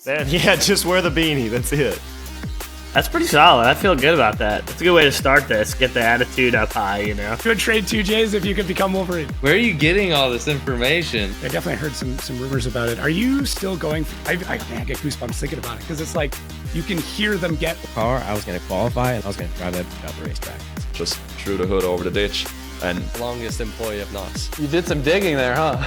Man, yeah, just wear the beanie. That's it. That's pretty solid. I feel good about that. That's a good way to start this. Get the attitude up high, you know. Good trade 2 J's if you could become Wolverine. Where are you getting all this information? I definitely heard some rumors about it. Are you still going? I get goosebumps thinking about it because it's like you can hear them get. The car, I was going to qualify and I was going to drive that out the racetrack. Just threw the hood over the ditch and Longest employee of knots. You did some digging there, huh?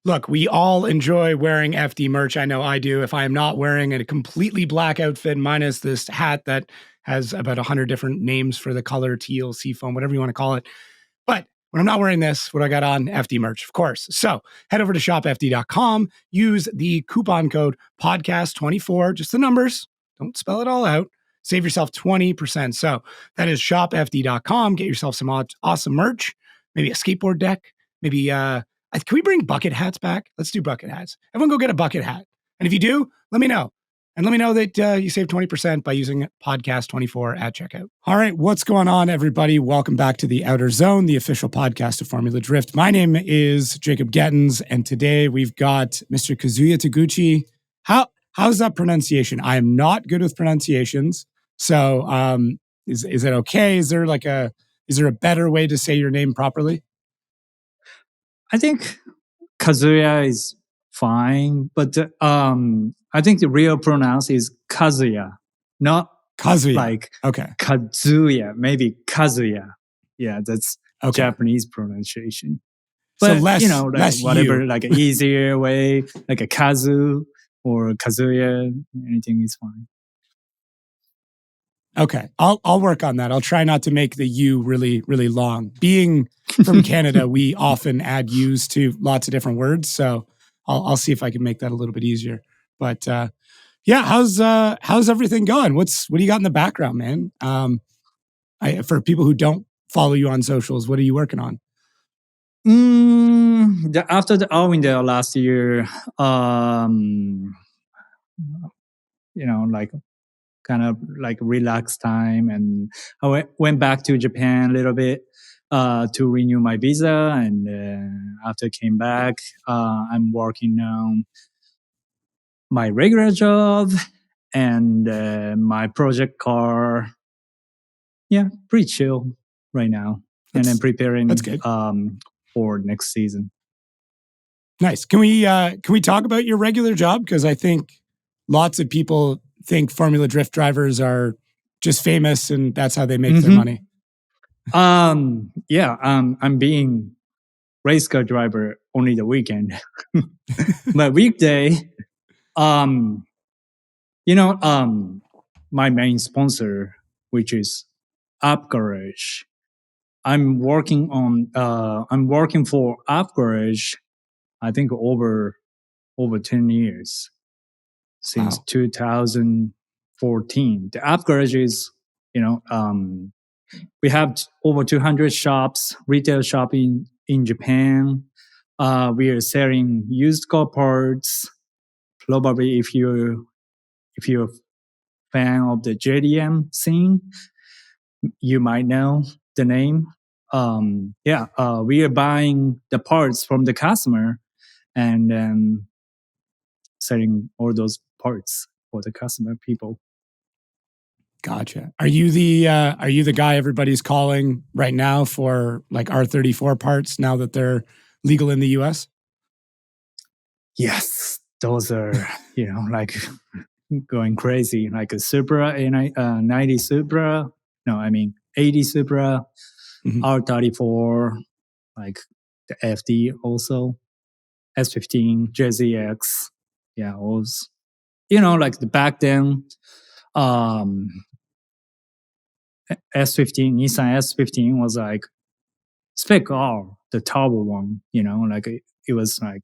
Look, we all enjoy wearing FD merch. I know I do. If I am not wearing a completely black outfit minus this hat that has about 100 different names for the color, teal, seafoam, whatever you want to call it. But when I'm not wearing this, what do I got on? FD merch, of course. So head over to shopfd.com. Use the coupon code podcast24, just the numbers. Don't spell it all out. Save yourself 20%. So that is shopfd.com. Get yourself some awesome merch, maybe a skateboard deck, maybe can we bring bucket hats back? Let's do bucket hats. Everyone go get a bucket hat. And if you do, let me know. And let me know that you save 20% by using podcast24 at checkout. All right, what's going on, everybody? Welcome back to the Outerzone, the official podcast of Formula Drift. My name is Jacob Gettins, and today we've got Mr. Kazuya Taguchi. How's that pronunciation? I am not good with pronunciations. So is it okay? Is there a better way to say your name properly? I think Kazuya is fine, but I think the real pronounce is Kazuya, not Kazuya. Like okay, Kazuya, maybe Kazuya. Yeah, that's Japanese pronunciation. But so less, whatever, like an easier way, like a Kazu or Kazuya, anything is fine. Okay, I'll work on that. I'll try not to make the U really, really long. Being from Canada, we often add U's to lots of different words, so I'll see if I can make that a little bit easier. But yeah, how's everything going? What do you got in the background, man? For people who don't follow you on socials, what are you working on? After the All-Winter last year, kind of like relax time, and I went back to Japan a little bit to renew my visa, and after I came back, I'm working on my regular job and my project car. Yeah, pretty chill right now, and I'm preparing for next season. Nice. Can we talk about your regular job? Because I think lots of people think Formula Drift drivers are just famous and that's how they make their money. I'm being race car driver only the weekend. But weekday, my main sponsor, which is UPGARAGE. I'm working for UPGARAGE, I think over 10 years. Since 2014. The UPGARAGE is, we have over 200 shops, retail shop in Japan. We are selling used car parts. Probably if you're a fan of the JDM scene, you might know the name. We are buying the parts from the customer and selling all those parts for the customer people. Gotcha. Are you the guy everybody's calling right now for like R34 parts now that they're legal in the US? Yes, those are like going crazy. Like a Supra, 90 Supra. No, I mean 80 Supra, R34, like the FD also, S15, JZX. Yeah, it was, like the back then, S15, Nissan S15 was like spec R, the turbo one, like it was like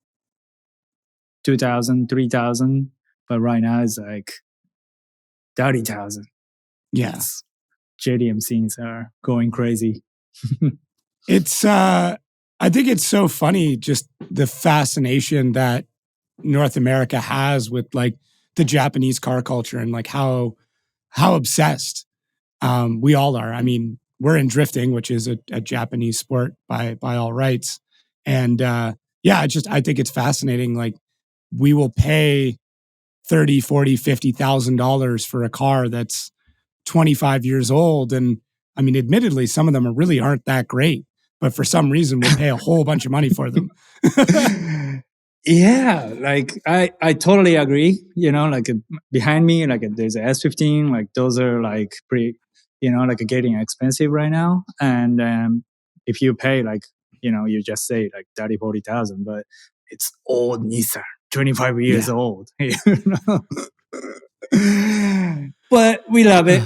2,000, 3,000, but right now it's like 30,000. Yes. JDM scenes are going crazy. It's, I think it's so funny, just the fascination that North America has with like the Japanese car culture and like how obsessed we all are. I mean, we're in drifting, which is a Japanese sport by all rights. And yeah, I think it's fascinating. Like we will pay 30, 40, $50,000 for a car that's 25 years old. And I mean, admittedly, some of them really aren't that great, but for some reason we'll pay a whole bunch of money for them. Yeah, like I totally agree. You know, like behind me, like there's a S15. Like those are like pretty, you know, like getting expensive right now. And if you pay like, you know, you just say like 30, 40,000, but it's old Nissan, 25 years old. You know? But we love it.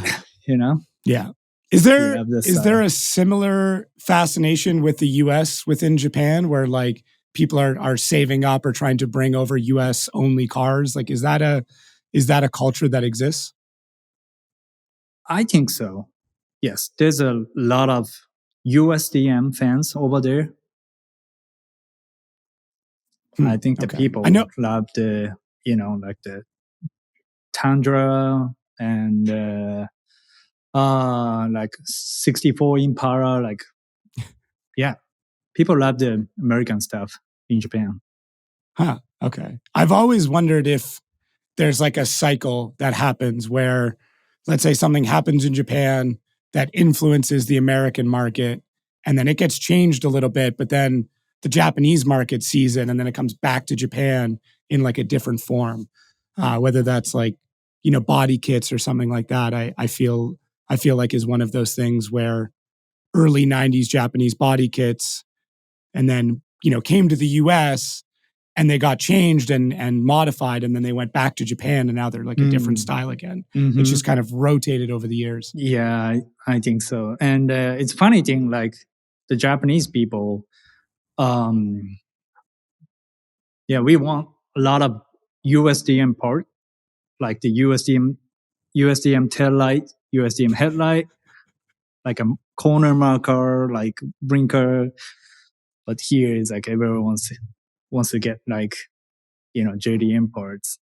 You know. Yeah. Is there love this is there a similar fascination with the US within Japan where like people are saving up or trying to bring over US only cars? Like is that a culture that exists? I think so. Yes, there's a lot of USDM fans over there. I think the Okay. people I know. love the, you know, like the Tundra and like 64 Impala. Like, yeah, people love the American stuff in Japan. Huh. Okay. I've always wondered if there's like a cycle that happens where, let's say something happens in Japan that influences the American market, and then it gets changed a little bit, but then the Japanese market sees it, and then it comes back to Japan in like a different form. Whether that's like, you know, body kits or something like that. I feel like is one of those things where early 90s Japanese body kits and then, you know, came to the US and they got changed and modified, and then they went back to Japan, and now they're like a different style again. Mm-hmm. It's just kind of rotated over the years. Yeah, I think so. And it's funny thing, like the Japanese people, yeah, we want a lot of USDM part, like the USDM tail light, USDM headlight, like a corner marker, like blinker. But here is like everyone wants to get like, you know, JDM parts.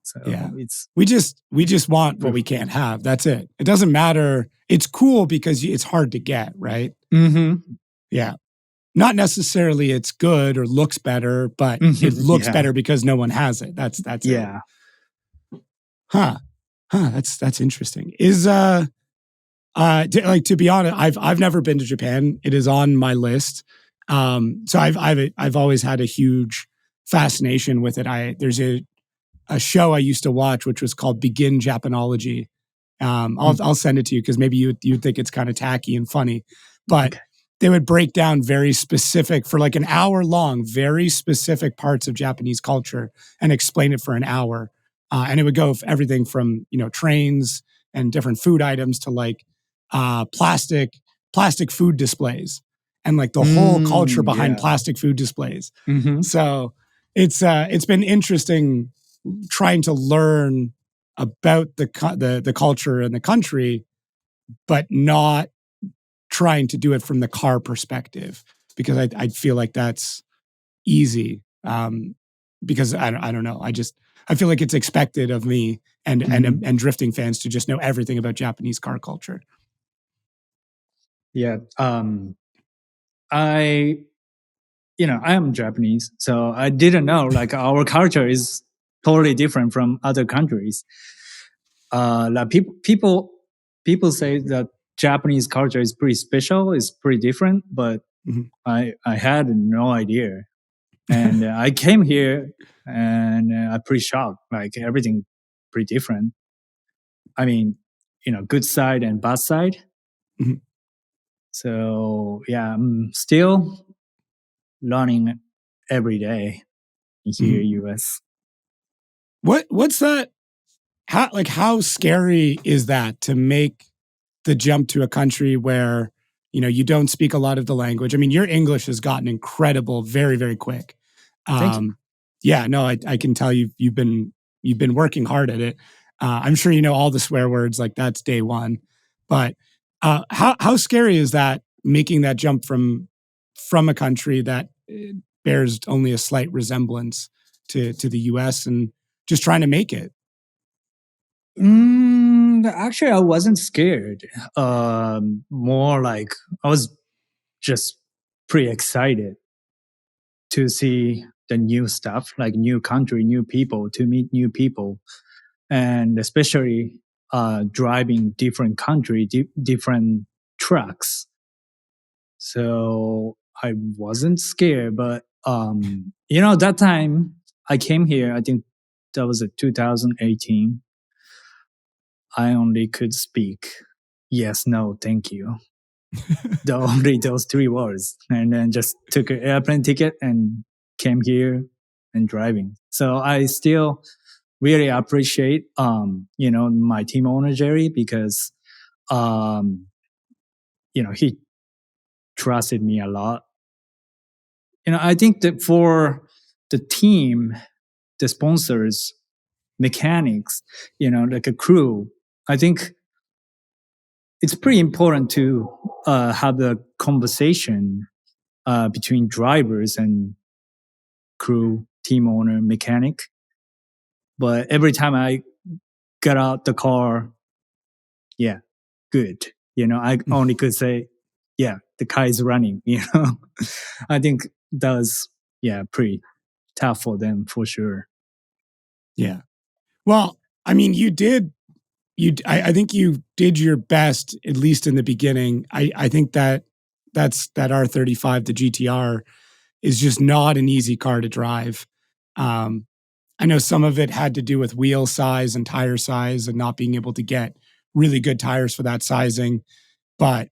So Yeah. it's We just want what we can't have. That's it. It doesn't matter. It's cool because it's hard to get, right? mm-hmm. Yeah. Not necessarily it's good or looks better, but it looks better because no one has it. That's yeah. it. Huh. That's interesting. Is like, to be honest, I've never been to Japan. It is on my list. So I've always had a huge fascination with it. There's a show I used to watch which was called Begin Japanology. I'll send it to you because maybe you'd think it's kind of tacky and funny, but they would break down very specific for like an hour long, very specific parts of Japanese culture and explain it for an hour. And it would go everything from, you know, trains and different food items to like plastic food displays and like the whole culture behind plastic food displays. Mm-hmm. So it's been interesting trying to learn about the culture and the country, but not trying to do it from the car perspective, because I feel like that's easy. Because I don't know. I feel like it's expected of me and drifting fans to just know everything about Japanese car culture. Yeah. I am Japanese, so I didn't know like our culture is totally different from other countries. Like people say that Japanese culture is pretty special, it's pretty different, but I had no idea. And I came here and I'm pretty shocked, like everything pretty different. I mean, you know, good side and bad side. Mm-hmm. So yeah, I'm still learning every day here in US. What's that? How scary is that to make the jump to a country where, you know, you don't speak a lot of the language? I mean, your English has gotten incredible very, very quick. Thank you. Yeah, no, I can tell you've been working hard at it. I'm sure you know all the swear words, like that's day one. But how scary is that, making that jump from a country that bears only a slight resemblance to the US and just trying to make it? Actually, I wasn't scared. More like I was just pretty excited to see the new stuff, like new country, new people, to meet new people, and especially driving different country, different trucks. So I wasn't scared, but that time I came here, I think that was 2018. I only could speak yes, no, thank you. Only those 3 words, and then just took an airplane ticket and came here and driving. So I still really appreciate my team owner Jerry, because he trusted me a lot. I think that for the team, the sponsors, mechanics, like a crew, I think it's pretty important to have a conversation between drivers and crew, team owner, mechanic. But every time I got out the car, yeah, good. I only could say, yeah, the car is running. I think that was pretty tough for them for sure. Yeah. Well, I mean, I think you did your best, at least in the beginning. I think that R35, the GTR, is just not an easy car to drive. I know some of it had to do with wheel size and tire size and not being able to get really good tires for that sizing. But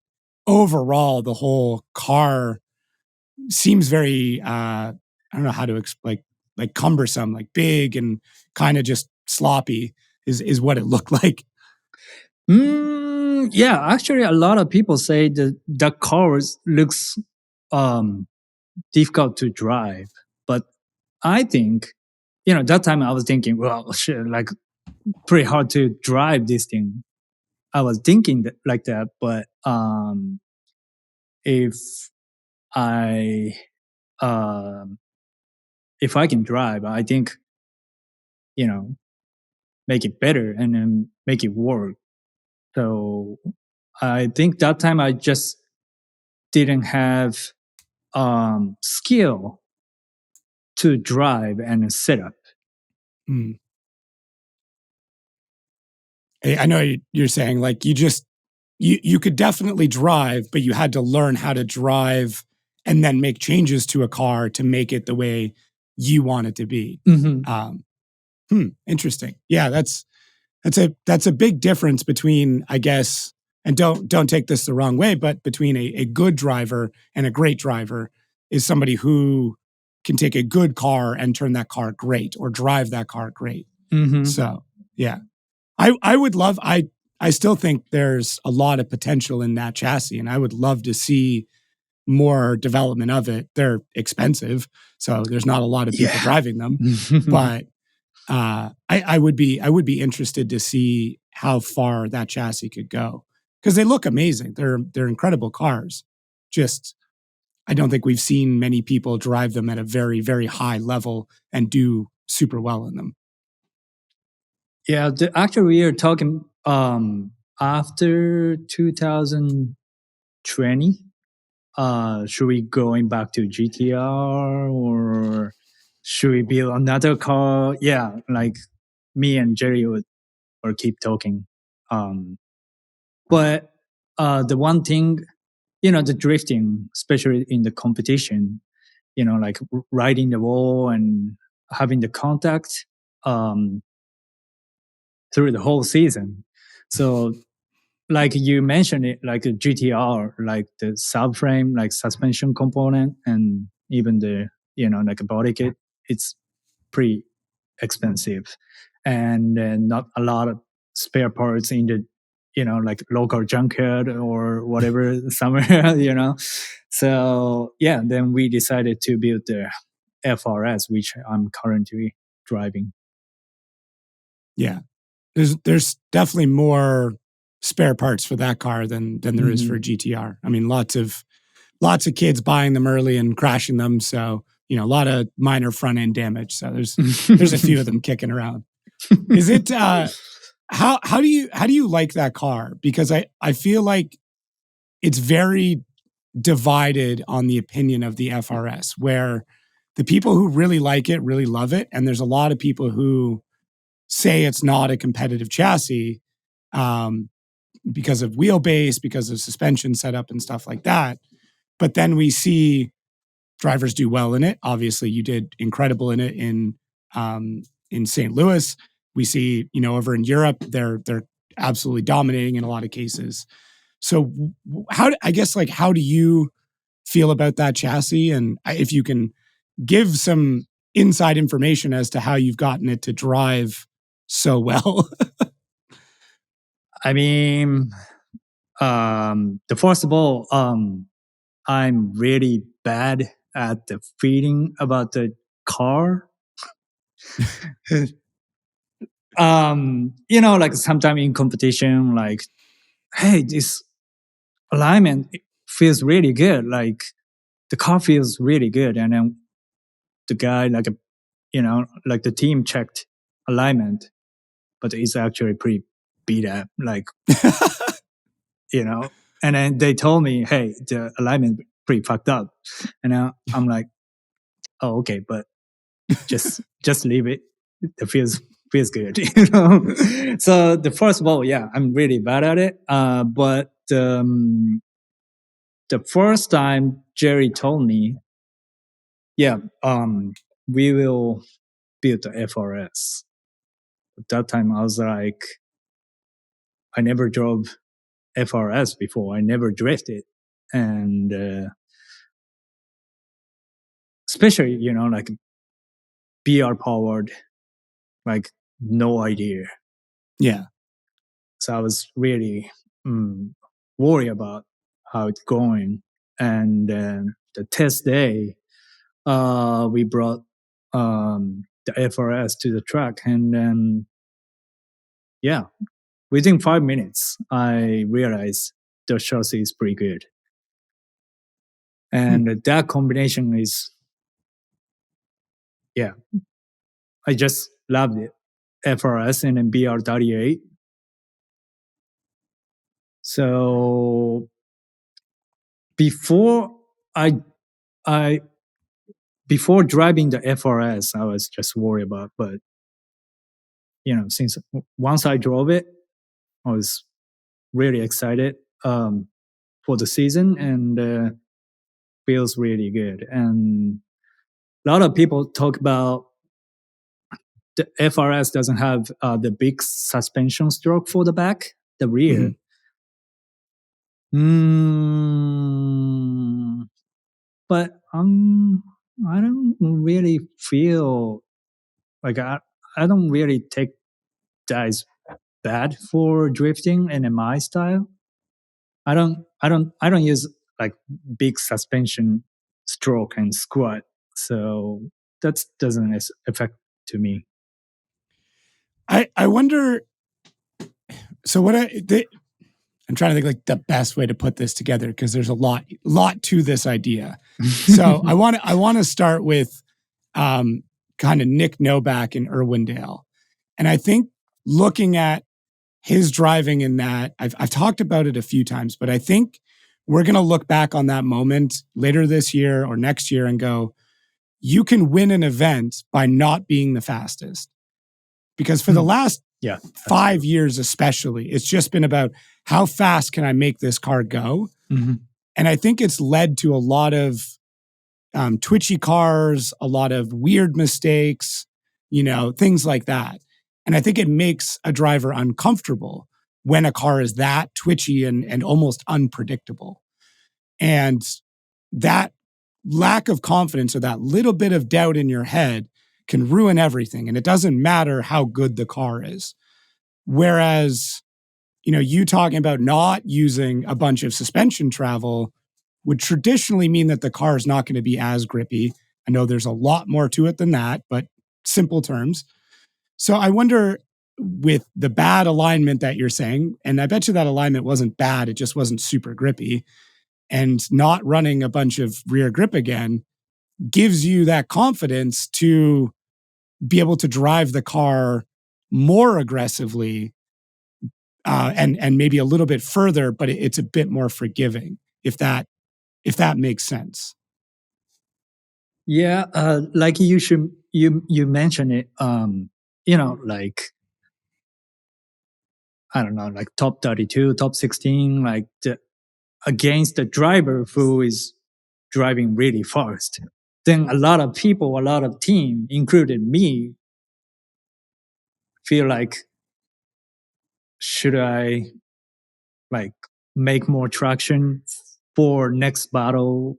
overall, the whole car seems very, I don't know how to explain, like cumbersome, like big and kind of just sloppy is what it looked like. Yeah, actually, a lot of people say the car looks difficult to drive, but I think that time I was thinking, well, shit, like pretty hard to drive this thing. I was thinking like that, but if I can drive, I think make it better and then make it work. So I think that time I just didn't have skill to drive and set up. I know you're saying like you could definitely drive, but you had to learn how to drive and then make changes to a car to make it the way you want it to be. Interesting. Yeah, that's a big difference between, I guess, and don't take this the wrong way, but between a good driver and a great driver is somebody who can take a good car and turn that car great or drive that car great. So, yeah. I still think there's a lot of potential in that chassis, and I would love to see more development of it. They're expensive, so there's not a lot of people driving them. But I would be interested to see how far that chassis could go, because they look amazing. They're incredible cars. Just I don't think we've seen many people drive them at a very, very high level and do super well in them. Yeah, actually, we are talking after 2020. Should we going back to GTR or should we build another car? Yeah, like me and Jerry would keep talking. But the one thing, the drifting, especially in the competition, like riding the wall and having the contact through the whole season. So like you mentioned it, like a GTR, like the subframe, like suspension component, and even the, like a body kit, it's pretty expensive. And not a lot of spare parts in the, like local junkyard or whatever somewhere, So yeah, then we decided to build the FRS, which I'm currently driving. Yeah. There's definitely more spare parts for that car than there is for a GTR. I mean, lots of kids buying them early and crashing them. So, a lot of minor front end damage. So there's a few of them kicking around. Is it how do you like that car? Because I feel like it's very divided on the opinion of the FRS, where the people who really like it really love it. And there's a lot of people who say it's not a competitive chassis because of wheelbase, because of suspension setup and stuff like that. But then we see drivers do well in it. Obviously, you did incredible in it in St. Louis. We see, over in Europe, they're absolutely dominating in a lot of cases. So how do you feel about that chassis? And if you can give some inside information as to how you've gotten it to drive so well. I mean, the first of all, I'm really bad at the feeling about the car. Like sometime in competition, like, hey, this alignment feels really good. Like the car feels really good. And then the guy, like the team checked alignment, but it's actually pretty beat up. Like, and then they told me, hey, the alignment pretty fucked up. And I'm like, oh, okay, but just leave it. It feels good, So the first of all, yeah, I'm really bad at it. But the first time Jerry told me, yeah, we will build the FRS. At that time, I was like, I never drove FRS before. I never drifted, and especially like BR powered, like no idea. Yeah. So I was really worried about how it's going. And the test day, we brought the FRS to the track, and then yeah, within 5 minutes, I realized the chassis is pretty good, and that combination is, yeah, I just loved it. FRS and then BR38. So before before driving the FRS, I was just worried about, but since once I drove it, I was really excited for the season, and feels really good. And a lot of people talk about the FRS doesn't have the big suspension stroke for the back, the rear. But I don't really feel like I don't really take that as bad for drifting and in my style. I don't use like big suspension stroke and squat, so that doesn't affect to me. I wonder. So I'm trying to think like the best way to put this together, because there's a lot to this idea. So I want to start with kind of Nick Novak in Irwindale, and I think looking at his driving in that, I've talked about it a few times, but I think we're going to look back on that moment later this year or next year and go, you can win an event by not being the fastest. Because for the last 5 years especially, it's just been about how fast can I make this car go? Mm-hmm. And I think it's led to a lot of twitchy cars, a lot of weird mistakes, things like that. And I think it makes a driver uncomfortable when a car is that twitchy and almost unpredictable. And that lack of confidence or that little bit of doubt in your head can ruin everything. And it doesn't matter how good the car is. Whereas, you talking about not using a bunch of suspension travel would traditionally mean that the car is not going to be as grippy. I know there's a lot more to it than that, but simple terms. So I wonder, with the bad alignment that you're saying, and I bet you that alignment wasn't bad, it just wasn't super grippy, and not running a bunch of rear grip again gives you that confidence to be able to drive the car more aggressively and maybe a little bit further, but it's a bit more forgiving, if that makes sense. Yeah, like you mentioned it. Like I don't know, like top 32, top 16, like against the driver who is driving really fast. Then a lot of people, a lot of team, including me, feel like should I like make more traction for next battle?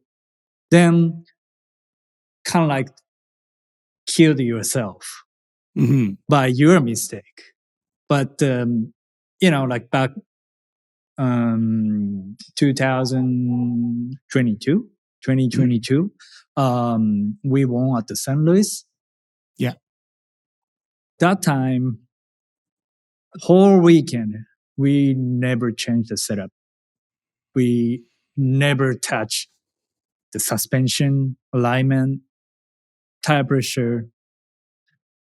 Then kind of like kill yourself Mm-hmm. by your mistake. But like back 2022, we won at the St. Louis. Yeah. That time, whole weekend, we never changed the setup. We never touched the suspension, alignment, tire pressure.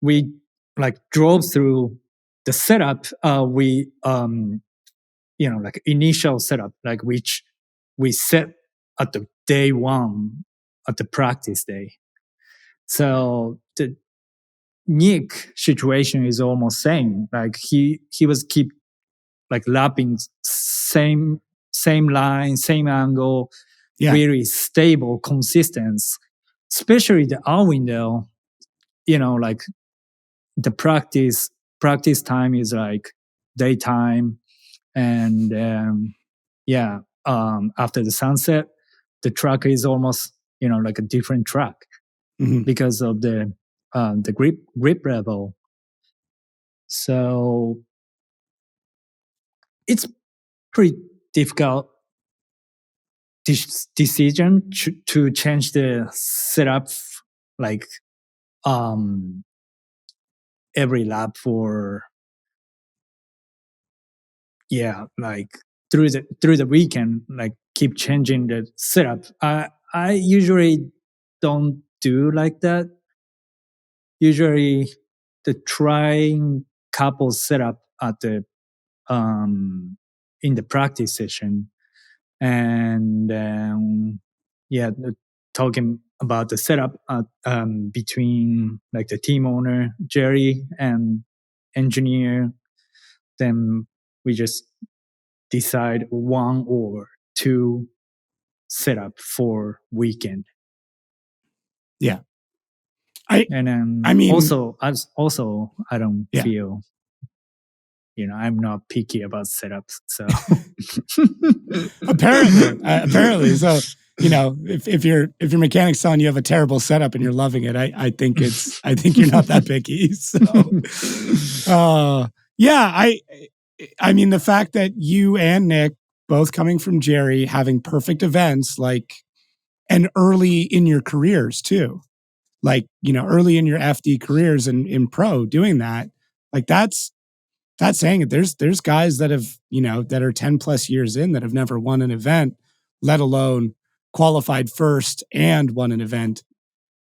We like drove through the setup. Like initial setup, like which we set at the day one at the practice day. So the Nick situation is almost same. Like he was keep like lapping same line, same angle, Yeah. very stable, consistent. Especially the out window, like the practice time is like daytime, and after the sunset, the track is almost like a different track Mm-hmm. because of the grip level. So it's pretty difficult decision to change the setup like every lap for like through the weekend, like keep changing the setup. I usually don't do like that. Usually the trying couple setup at the in the practice session, and talking about the setup between like the team owner Jerry and engineer. Then we just decide one or two setup for weekend. Yeah. And then I mean- also I don't Yeah. feel, I'm not picky about setups. So apparently. So, if your mechanic's telling you have a terrible setup and you're loving it, I think you're not that picky. So, I mean, the fact that you and Nick both coming from Jerry, having perfect events, like, and early in your careers too, like, early in your FD careers and in pro doing that, like that's saying it. There's guys that have, that are 10 plus years in that have never won an event, let alone qualified first and won an event.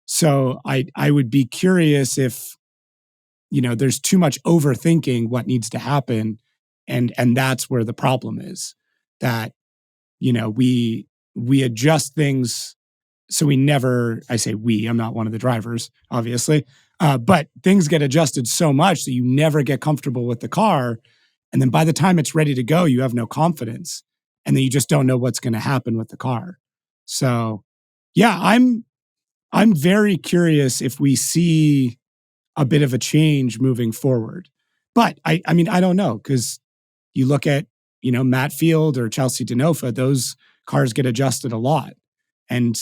So I would be curious if, there's too much overthinking what needs to happen. And that's where the problem is, that, we adjust things. So we never, I say we, I'm not one of the drivers, obviously. But things get adjusted so much that you never get comfortable with the car. And then by the time it's ready to go, you have no confidence. And then you just don't know what's going to happen with the car. So yeah, I'm very curious if we see a bit of a change moving forward. But I mean, I don't know, because you look at, Matt Field or Chelsea Denofa, those cars get adjusted a lot. And,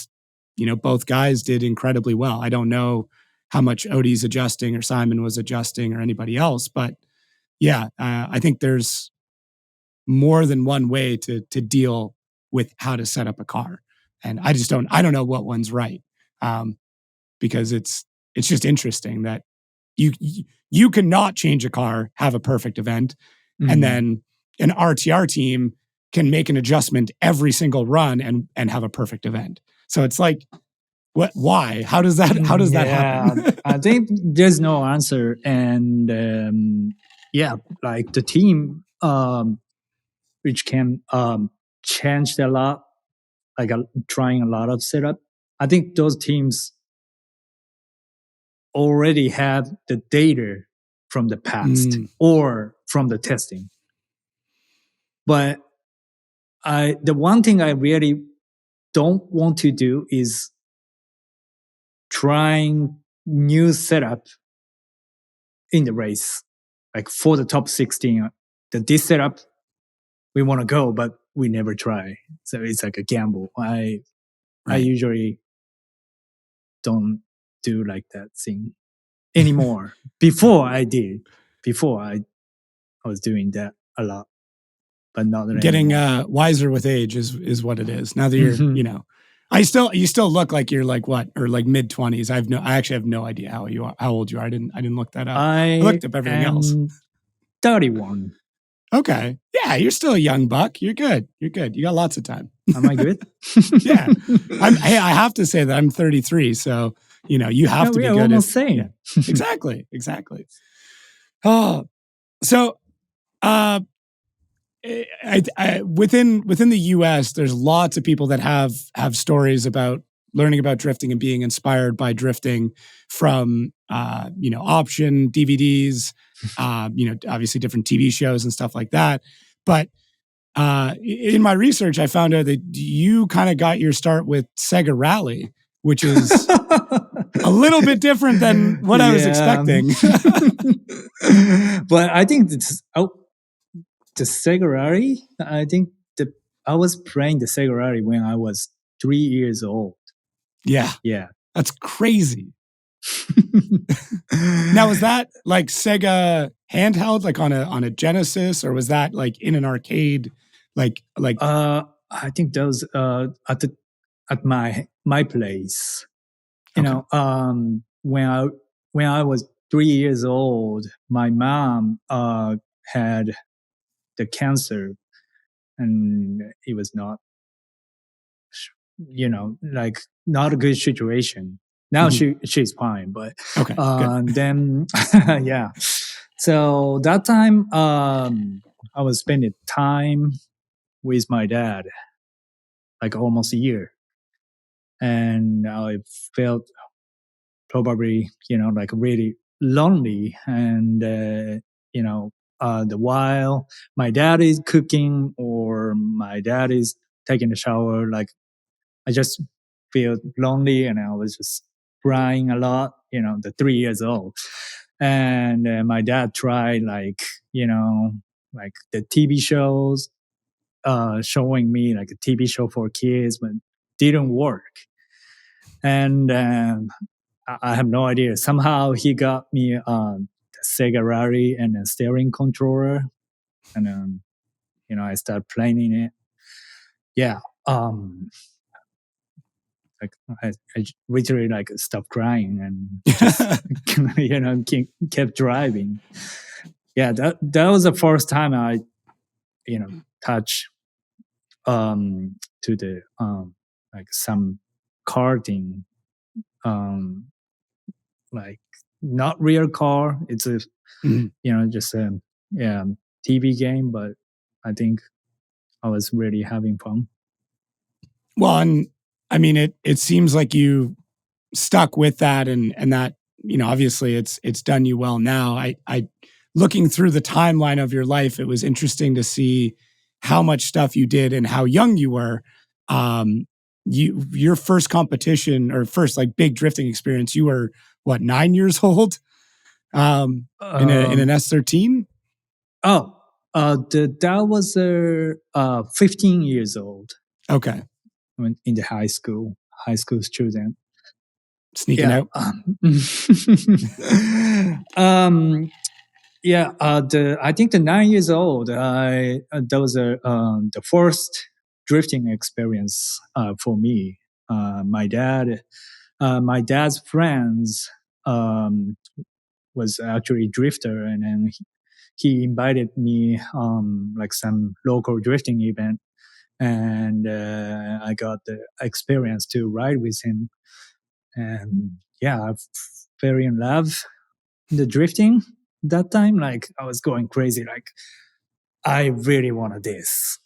both guys did incredibly well. I don't know how much Odie's adjusting or Simon was adjusting or anybody else, but yeah, I think there's more than one way to deal with how to set up a car. And I don't know what one's right. Because it's just interesting that you cannot change a car, have a perfect event, and then an RTR team can make an adjustment every single run and have a perfect event. So it's like, what? Why? How does that happen? I think there's no answer, and like the team, which can change a lot, like trying a lot of setup. I think those teams already have the data from the past or from the testing. But the one thing I really don't want to do is trying new setup in the race, like for the top 16. This setup we want to go, but we never try. So it's like a gamble. I usually don't do like that thing anymore. Before I did. Before I was doing that a lot, but not Getting anymore. wiser with age is what it is. Now that you're, you still look like you're like what, or like mid 20s. I actually have no idea how old you are. I didn't look that up. I looked up everything else. 31. Okay. Yeah, you're still a young buck. You're good. You got lots of time. Am I good? Yeah. Hey, I have to say that I'm 33, so you have to be good. Almost same. Yeah. Exactly. Oh, so within the U.S., there's lots of people that have stories about learning about drifting and being inspired by drifting from option DVDs, obviously different TV shows and stuff like that. But in my research, I found out that you kind of got your start with Sega Rally, which is a little bit different than what I was expecting. But I think the Sega Rally, I think I was playing the Sega Rally when I was 3 years old. Yeah. Yeah. That's crazy. Now, was that like Sega handheld, like on a Genesis, or was that like in an arcade? Like I think those at my place. When I was 3 years old, my mom had the cancer, and it was not, like not a good situation. Now she's fine, but okay. Then yeah. So that time, I was spending time with my dad, like almost a year, and I felt probably like really lonely, and the while my dad is cooking or my dad is taking a shower, like I just feel lonely, and I was just crying a lot, the 3 years old. And my dad tried like the TV shows, showing me like a TV show for kids, but didn't work. And I have no idea. Somehow he got me the Sega Rally and a steering controller, and I started playing it. Yeah. Like I literally like stopped crying and just kept driving. Yeah, that was the first time I touched to the like some karting, like not real car. It's a just a TV game, but I think I was really having fun. Well, and I mean, it seems like you stuck with that, and that obviously it's done you well now. I looking through the timeline of your life, it was interesting to see how much stuff you did and how young you were. Your first competition or first like big drifting experience, you were what, 9 years old? In an S13? Oh, that was 15 years old. Okay. When in the high school student. Sneaking out. I think the 9 years old, that was the first drifting experience for me. My dad's friends was actually a drifter, and then he invited me like some local drifting event, and I got the experience to ride with him, and yeah, I fell in love in the drifting that time. Like I was going crazy, like I really wanted this,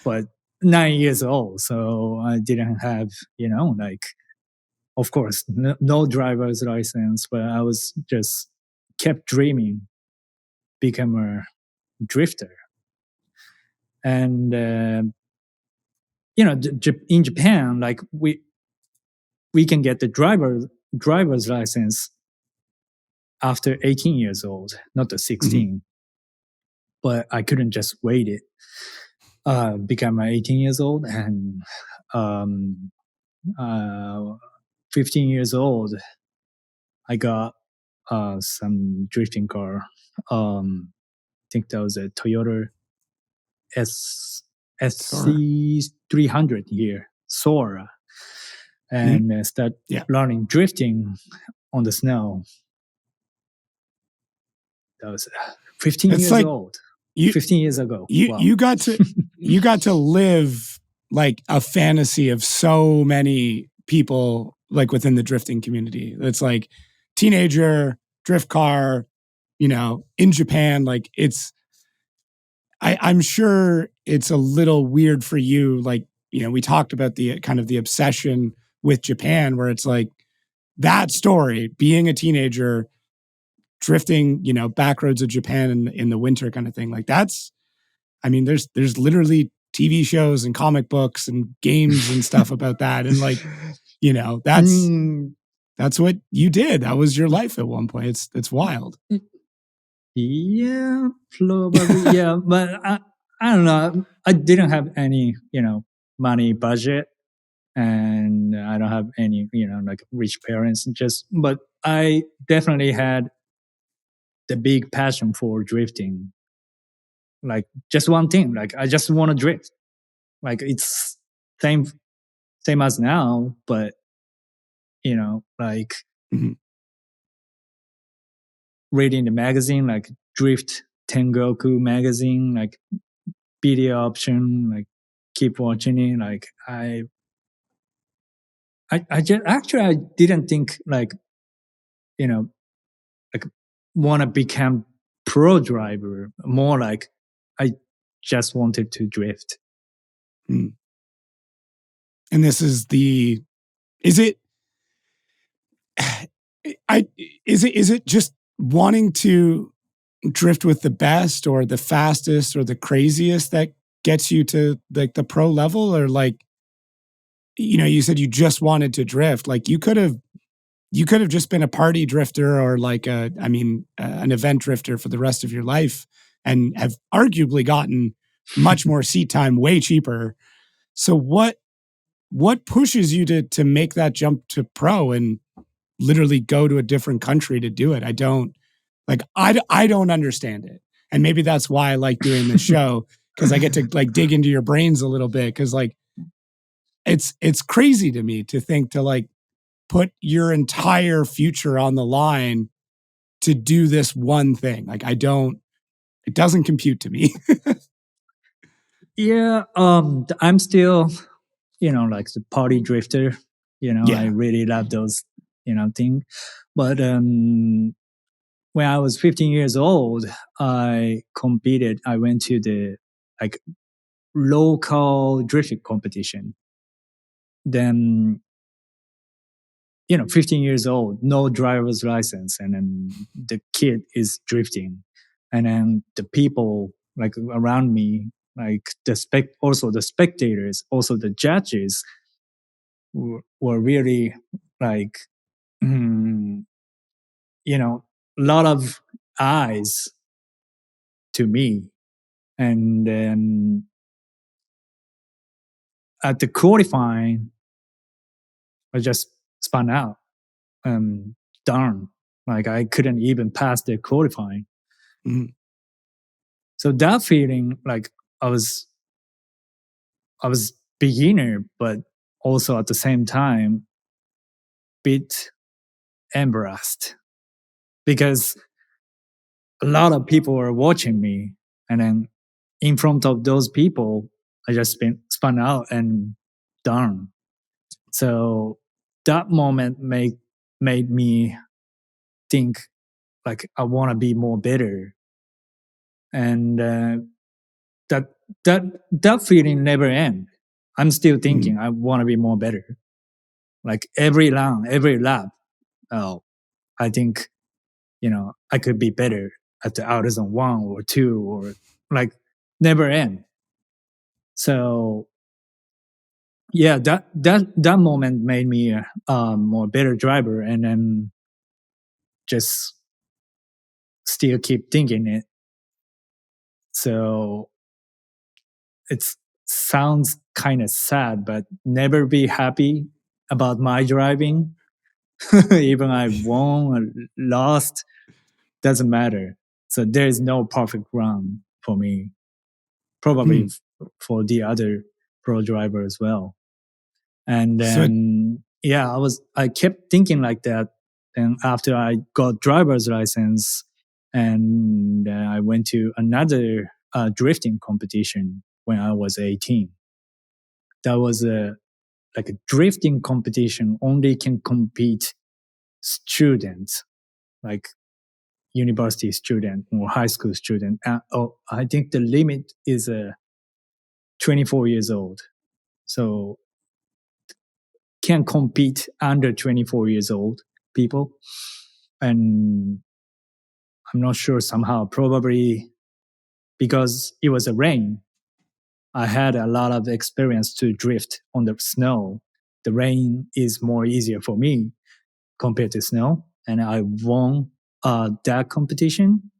but 9 years old, so I didn't have like of course, no driver's license, but I was just kept dreaming, become a drifter. And, in Japan, like we can get the driver's license after 18 years old, not the 16. But I couldn't just wait it. Become 18 years old and 15 years old, I got some drifting car. I think that was a Toyota SC300 here, Soarer. And start learning drifting on the snow. That was 15 years old. 15 years ago. You got to live like a fantasy of so many people like within the drifting community. It's like teenager, drift car, in Japan, like I'm sure it's a little weird for you. Like, we talked about the kind of the obsession with Japan where it's like that story, being a teenager, drifting, back roads of Japan in the winter kind of thing. Like there's literally TV shows and comic books and games and stuff about that. And like, that's what you did. That was your life at one point. It's wild. Yeah, probably. Yeah, but I don't know. I didn't have any, money budget, and I don't have any, like rich parents. But I definitely had the big passion for drifting. Like just one thing. Like I just want to drift. Like it's same as now, but like reading the magazine, like Drift Tengoku magazine, like video option, like keep watching it. Like I didn't think like, like want to become pro driver. More like I just wanted to drift. And this is is it just wanting to drift with the best or the fastest or the craziest that gets you to like the pro level? Or like, you said you just wanted to drift. Like you could have just been a party drifter or like an event drifter for the rest of your life and have arguably gotten much more seat time, way cheaper. So what pushes you to make that jump to pro and literally go to a different country to do it? I don't understand it. And maybe that's why I like doing this show, because I get to like dig into your brains a little bit. Cause like, it's crazy to me to think to like put your entire future on the line to do this one thing. Like it doesn't compute to me. Yeah. I'm still, like the party drifter, I really love those, things. But, when I was 15 years old, I went to the like local drifting competition. Then, 15 years old, no driver's license. And then the kid is drifting. And then the people like around me, like also the spectators, also the judges were really like, a lot of eyes to me. And then at the qualifying, I just spun out. Darn, like I couldn't even pass the qualifying. So that feeling, like I was beginner, but also at the same time, bit embarrassed because a lot of people were watching me, and then in front of those people, I just spun out and darn. So that moment made me think like I want to be more better, and that feeling never ends. I'm still thinking I want to be more better. like every lap. Oh, I think, I could be better at the Outerzone 1 or 2 or like never end. So yeah, that moment made me a more better driver, and then just still keep thinking it. So it sounds kind of sad, but never be happy about my driving. Even I won or lost, doesn't matter. So there is no perfect run for me. Probably for the other pro driver as well. And then I kept thinking like that. And after I got driver's license, and I went to another drifting competition when I was 18. That was like a drifting competition. Only can compete students, like university student or high school student. I think the limit is 24 years old. So can compete under 24 years old people. And I'm not sure, somehow, probably because it was a rain, I had a lot of experience to drift on the snow. The rain is more easier for me compared to snow. And I won that competition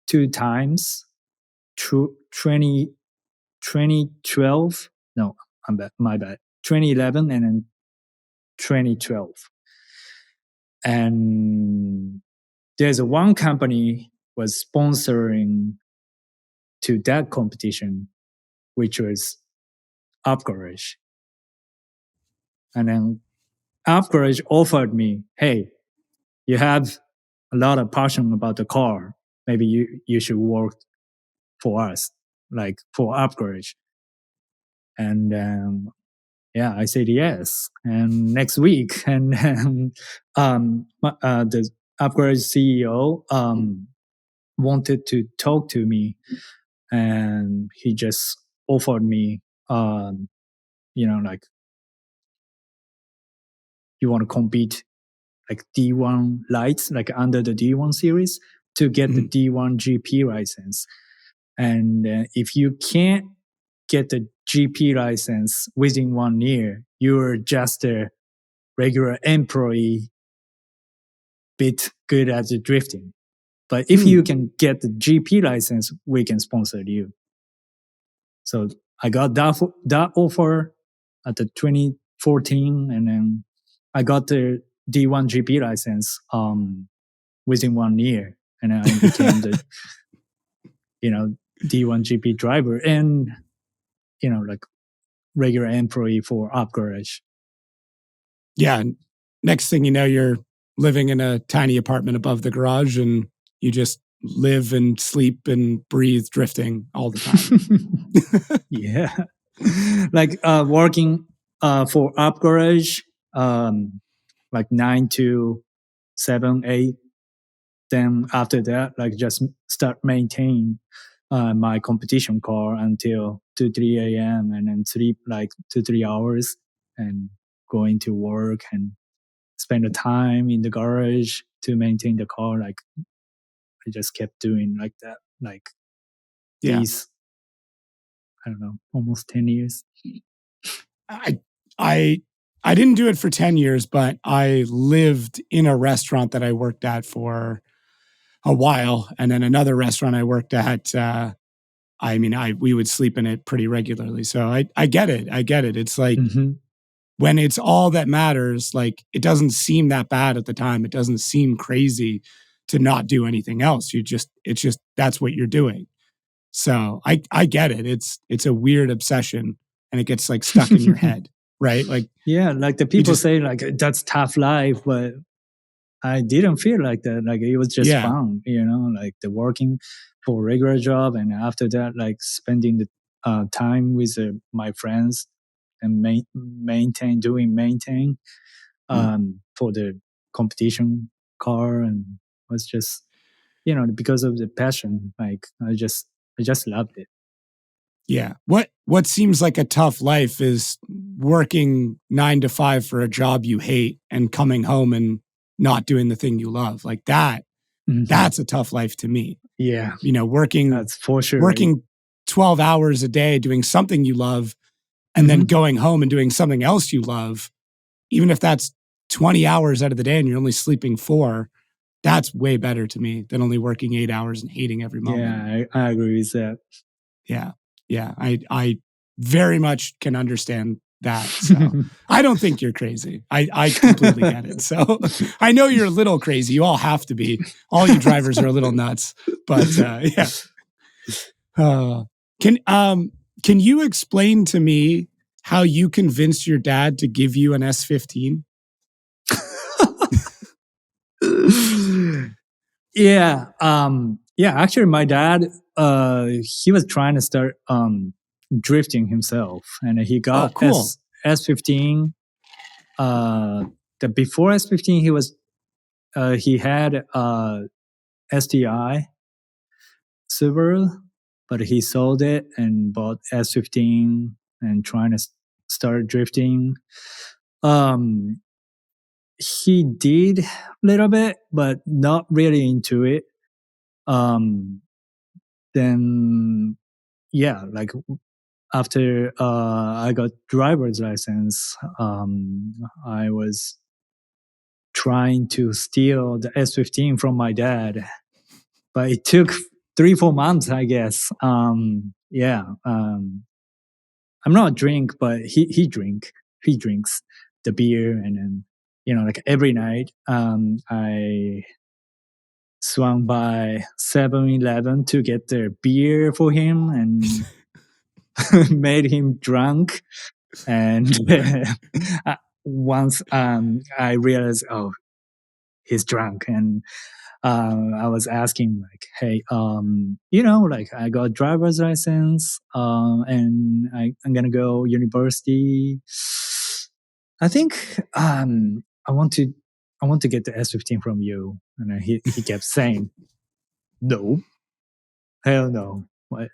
2 times, 2012. No, my bad. 2011 and then 2012. And there's one company was sponsoring to that competition, which was UPGARAGE. And then UPGARAGE offered me, hey, you have a lot of passion about the car. Maybe you should work for us, like for UPGARAGE. And I said yes. And next week, and the UPGARAGE CEO wanted to talk to me, and he just offered me, like, you want to compete like D1 lights, like under the D1 series, to get the D1 GP license. And if you can't get the GP license within 1 year, you're just a regular employee, bit good at the drifting. But if you can get the GP license, we can sponsor you. So I got that offer at the 2014, and then I got the D1 GP license within 1 year, and I became the D1 GP driver and like regular employee for UPGARAGE. Yeah. Next thing you know, you're living in a tiny apartment above the garage, and you just live and sleep and breathe drifting all the time. Yeah. Like working for UPGARAGE, like 9 to 7, 8. Then after that, like just start maintaining my competition car until 2, 3 a.m. and then sleep like 2, 3 hours and going to work and spend the time in the garage to maintain the car. Like I just kept doing like that, like these, I don't know, almost 10 years. I didn't do it for 10 years, but I lived in a restaurant that I worked at for a while. And then another restaurant I worked at, we would sleep in it pretty regularly. So I get it. I get it. It's like when it's all that matters, like it doesn't seem that bad at the time. It doesn't seem crazy to not do anything else. It's just, that's what you're doing. So I get it. It's a weird obsession, and it gets like stuck in your head, right? Like, yeah, like the people say like that's tough life, but I didn't feel like that. Like it was just fun, like the working for a regular job, and after that, like spending the time with my friends and maintain for the competition car, and was just because of the passion. Like I just loved it. Yeah. What seems like a tough life is working 9 to 5 for a job you hate and coming home and not doing the thing you love. Like that, Mhm. that's a tough life to me. Yeah, You know, working that's for sure. 12 hours a day doing something you love and then Mhm. going home and doing something else you love, even if that's 20 hours out of the day and you're only sleeping 4, that's way better to me than only working 8 hours and hating every moment. Yeah, I agree with that. Yeah. Yeah. I very much can understand that. So I don't think you're crazy. I completely get it. So I know you're a little crazy. You all have to be. All you drivers are a little nuts. But yeah. Can you explain to me how you convinced your dad to give you an S15? Yeah. Actually, my dad, he was trying to start drifting himself, and he got cool. S15. Before S15, he had STI Subaru, but he sold it and bought S15 and trying to start drifting. He did a little bit, but not really into it. Then yeah, like after I got driver's license, I was trying to steal the S15 from my dad, but it took 3-4 months, I guess. I'm not a drink, but he drinks the beer, and then like every night, I swung by 7-Eleven to get their beer for him and made him drunk. And once I realized, oh, he's drunk, and I was asking like, hey, like I got driver's license, and I'm gonna go university. I think I want to get the S15 from you. And he kept saying, no, hell no. What?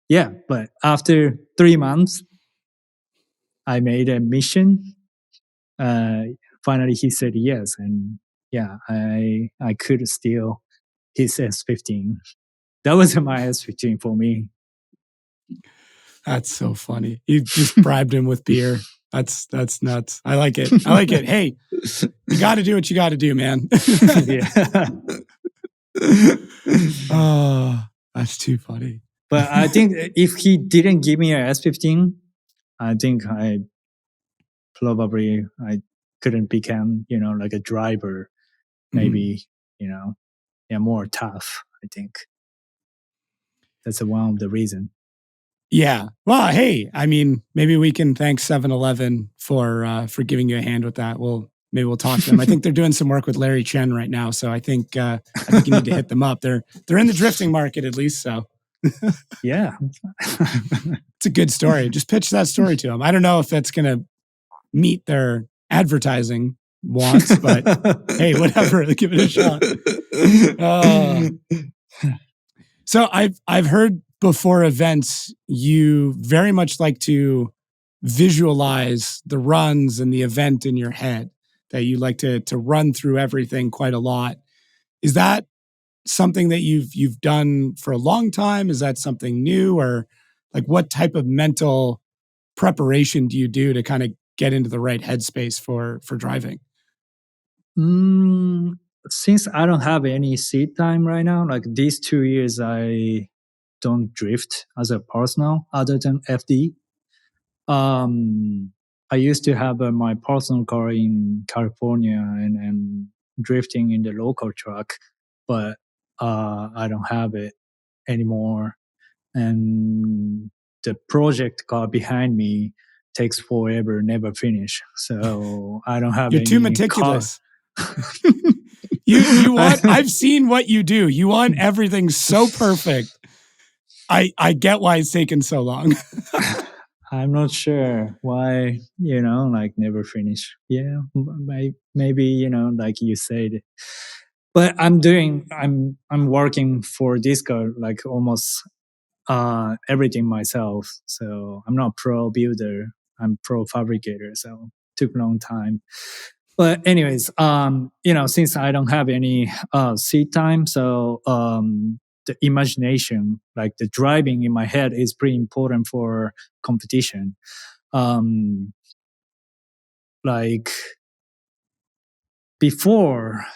Yeah, but after 3 months, I made a mission. Finally, he said yes, and yeah, I could steal his S15. That was my S15 for me. That's so funny. You just bribed him with beer. That's nuts. I like it. Hey, you got to do what you got to do, man. Yeah. Oh, that's too funny. But I think if he didn't give me a S15, I think I couldn't become, like a driver. Maybe, more tough, I think. That's one of the reasons. Yeah. Well, hey, I mean, maybe we can thank 7-Eleven for giving you a hand with that. Maybe we'll talk to them. I think they're doing some work with Larry Chen right now, so I think you need to hit them up. They're in the drifting market at least, so yeah, it's a good story. Just pitch that story to them. I don't know if that's going to meet their advertising wants, but hey, whatever. Give it a shot. So I've heard before events, you very much like to visualize the runs and the event in your head, that you like to run through everything quite a lot. Is that something that you've done for a long time? Is that something new, or like what type of mental preparation do you do to kind of get into the right headspace for driving? Since I don't have any seat time right now, like these 2 years, I don't drift as a personal other than FD. I used to have my personal car in California and drifting in the local truck, but I don't have it anymore. And the project car behind me takes forever, never finish. So I don't have You're any too meticulous. You want, I've seen what you do. You want everything so perfect. I get why it's taken so long. I'm not sure why, like never finish. Yeah, maybe, like you said. But I'm working for this car like almost everything myself. So I'm not pro builder. I'm pro fabricator. So took a long time. But anyways, since I don't have any seat time, so the imagination, like the driving in my head, is pretty important for competition. Like before,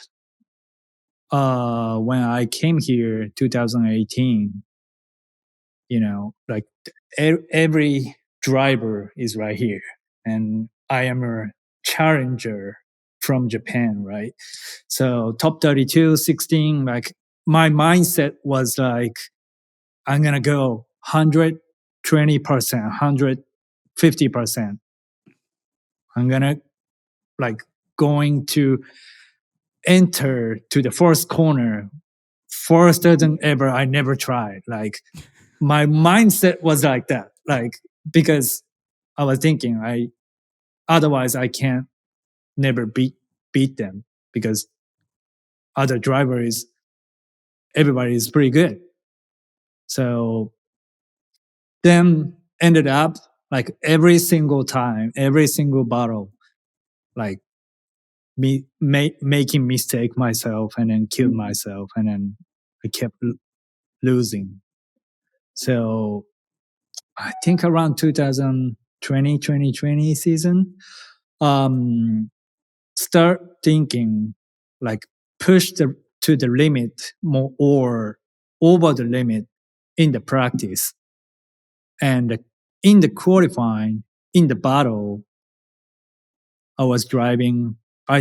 when I came here, 2018, like every driver is right here, and I am a challenger from Japan, right? So top 32, 16, like my mindset was like, I'm going to go 120%, 150%. I'm going to going to enter to the first corner faster than ever. I never tried. Like my mindset was like that, like, because I was thinking otherwise I can't never beat them, because other drivers, everybody is pretty good. So then ended up like every single time, every single battle, like me making mistake myself and then killed myself, and then I kept losing. So I think around 2020 season, start thinking like push to the limit more or over the limit in the practice. And in the qualifying, in the battle, I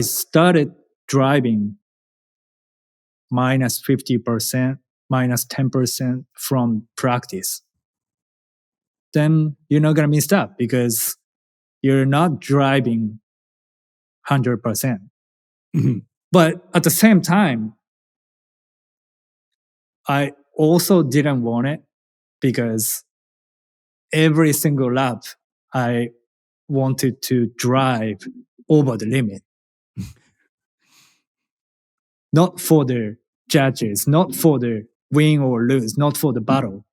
started driving minus 50%, minus 10% from practice. Then you're not going to miss that because you're not driving 100%. Mm-hmm. But at the same time, I also didn't want it because every single lap I wanted to drive over the limit. Not for the judges, not for the win or lose, not for the battle,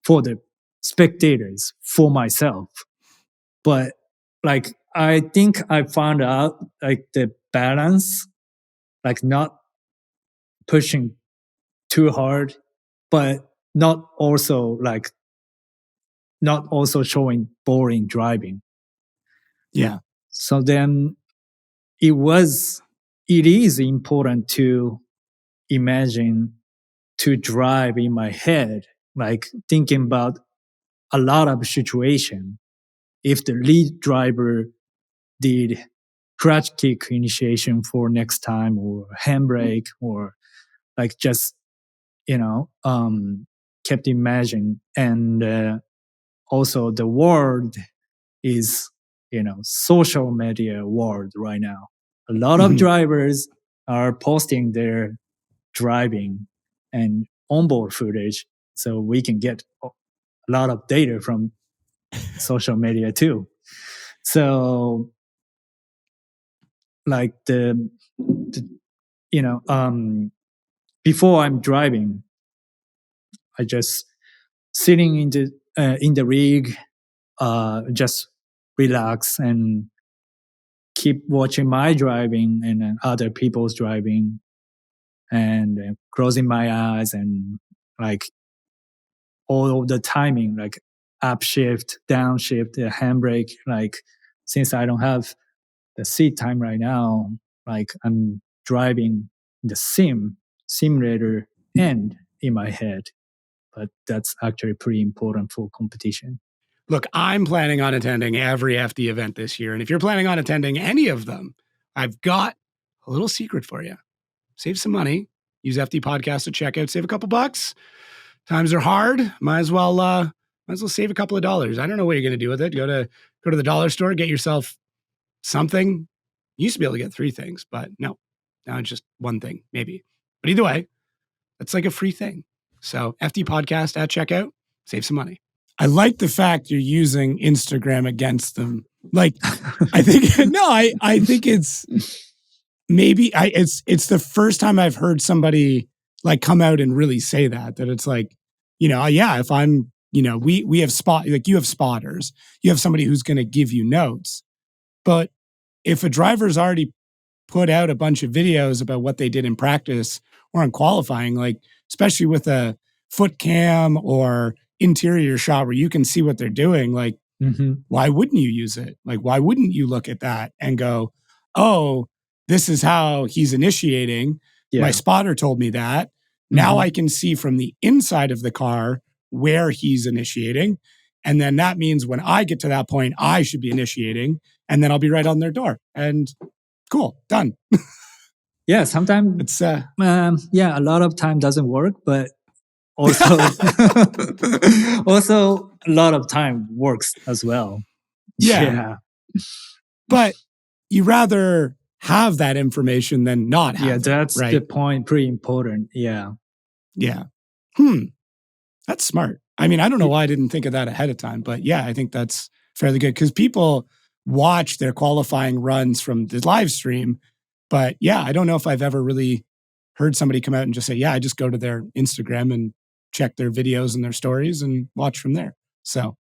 for the spectators, for myself. But like, I think I found out like the balance, like not pushing too hard, but not also showing boring driving. Yeah. So then it is important to imagine, to drive in my head, like thinking about a lot of situation. If the lead driver did clutch kick initiation for next time, or handbrake, or like just, kept imagining. And also the world is, social media world right now. A lot of drivers are posting their driving and onboard footage, so we can get a lot of data from social media too. So like before I'm driving, I just sitting in the rig, just relax and keep watching my driving and other people's driving, and closing my eyes, and like all of the timing, like upshift, downshift, the handbrake. Like since I don't have the seat time right now, like I'm driving the simulator and in my head. But that's actually pretty important for competition. Look, I'm planning on attending every FD event this year. And if you're planning on attending any of them, I've got a little secret for you. Save some money. Use FD Podcast at checkout. Save a couple bucks. Times are hard. Might as well save a couple of dollars. I don't know what you're going to do with it. Go to the dollar store, get yourself something. You used to be able to get 3 things, but no. Now it's just one thing, maybe. But either way, that's like a free thing. So FD Podcast at checkout. Save some money. I like the fact you're using Instagram against them. Like, I think I think it's it's the first time I've heard somebody like come out and really say that it's like if I'm, we have you have spotters, you have somebody who's going to give you notes. But if a driver's already put out a bunch of videos about what they did in practice or in qualifying, like especially with a foot cam or interior shot where you can see what they're doing, like, why wouldn't you use it? Like, why wouldn't you look at that and go, oh, this is how he's initiating. Yeah. My spotter told me that. Now I can see from the inside of the car where he's initiating. And then that means when I get to that point, I should be initiating. And then I'll be right on their door. And cool, done. Yeah, sometimes It's a lot of time doesn't work, but also also a lot of time works as well. Yeah. But you rather have that information than not have it, that's right? the point. Pretty important. Yeah. That's smart. I mean, I don't know why I didn't think of that ahead of time, but yeah, I think that's fairly good because people watch their qualifying runs from the live stream. But yeah, I don't know if I've ever really heard somebody come out and just say, yeah, I just go to their Instagram and check their videos and their stories and watch from there. So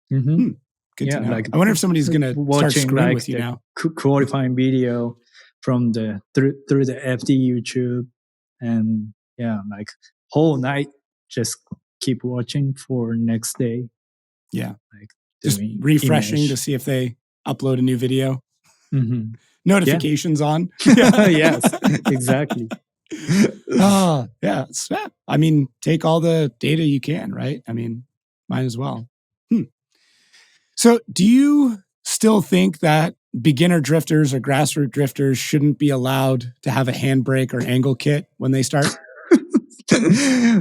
good to know. Like, I wonder if somebody's going to start screwing with you now. Qualifying video from through the FD YouTube, and whole night just keep watching for next day. Yeah, just refreshing to see if they upload a new video. Notifications on. Yes, exactly. Yeah. I mean, take all the data you can, right? I mean, might as well. So do you still think that beginner drifters or grassroots drifters shouldn't be allowed to have a handbrake or angle kit when they start?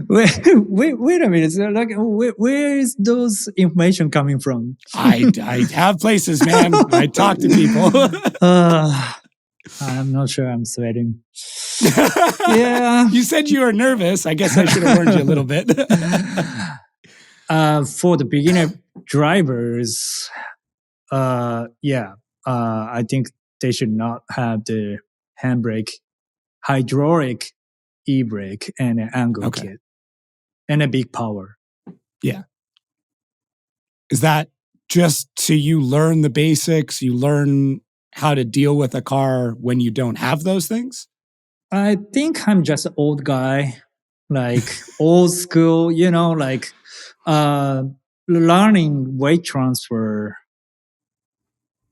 wait a minute. So, like, where is those information coming from? I have places, man. I talk to people. I'm not sure I'm sweating. Yeah. You said you were nervous. I guess I should have warned you a little bit. For the beginner drivers, I think they should not have the handbrake, hydraulic e-brake, and an angle kit, and a big power. Yeah. Is that just so you learn the basics? You learn how to deal with a car when you don't have those things? I think I'm just an old guy, like old school, learning weight transfer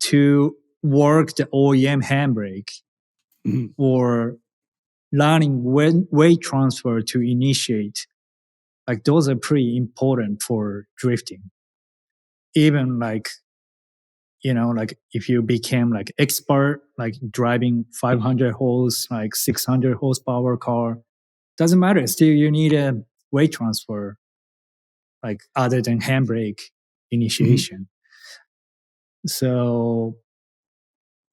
to work the OEM handbrake or learning weight transfer to initiate. Like those are pretty important for drifting. Even if you became like expert, like driving 500 horse, like 600 horsepower car, doesn't matter. Still, you need a weight transfer, like other than handbrake initiation. So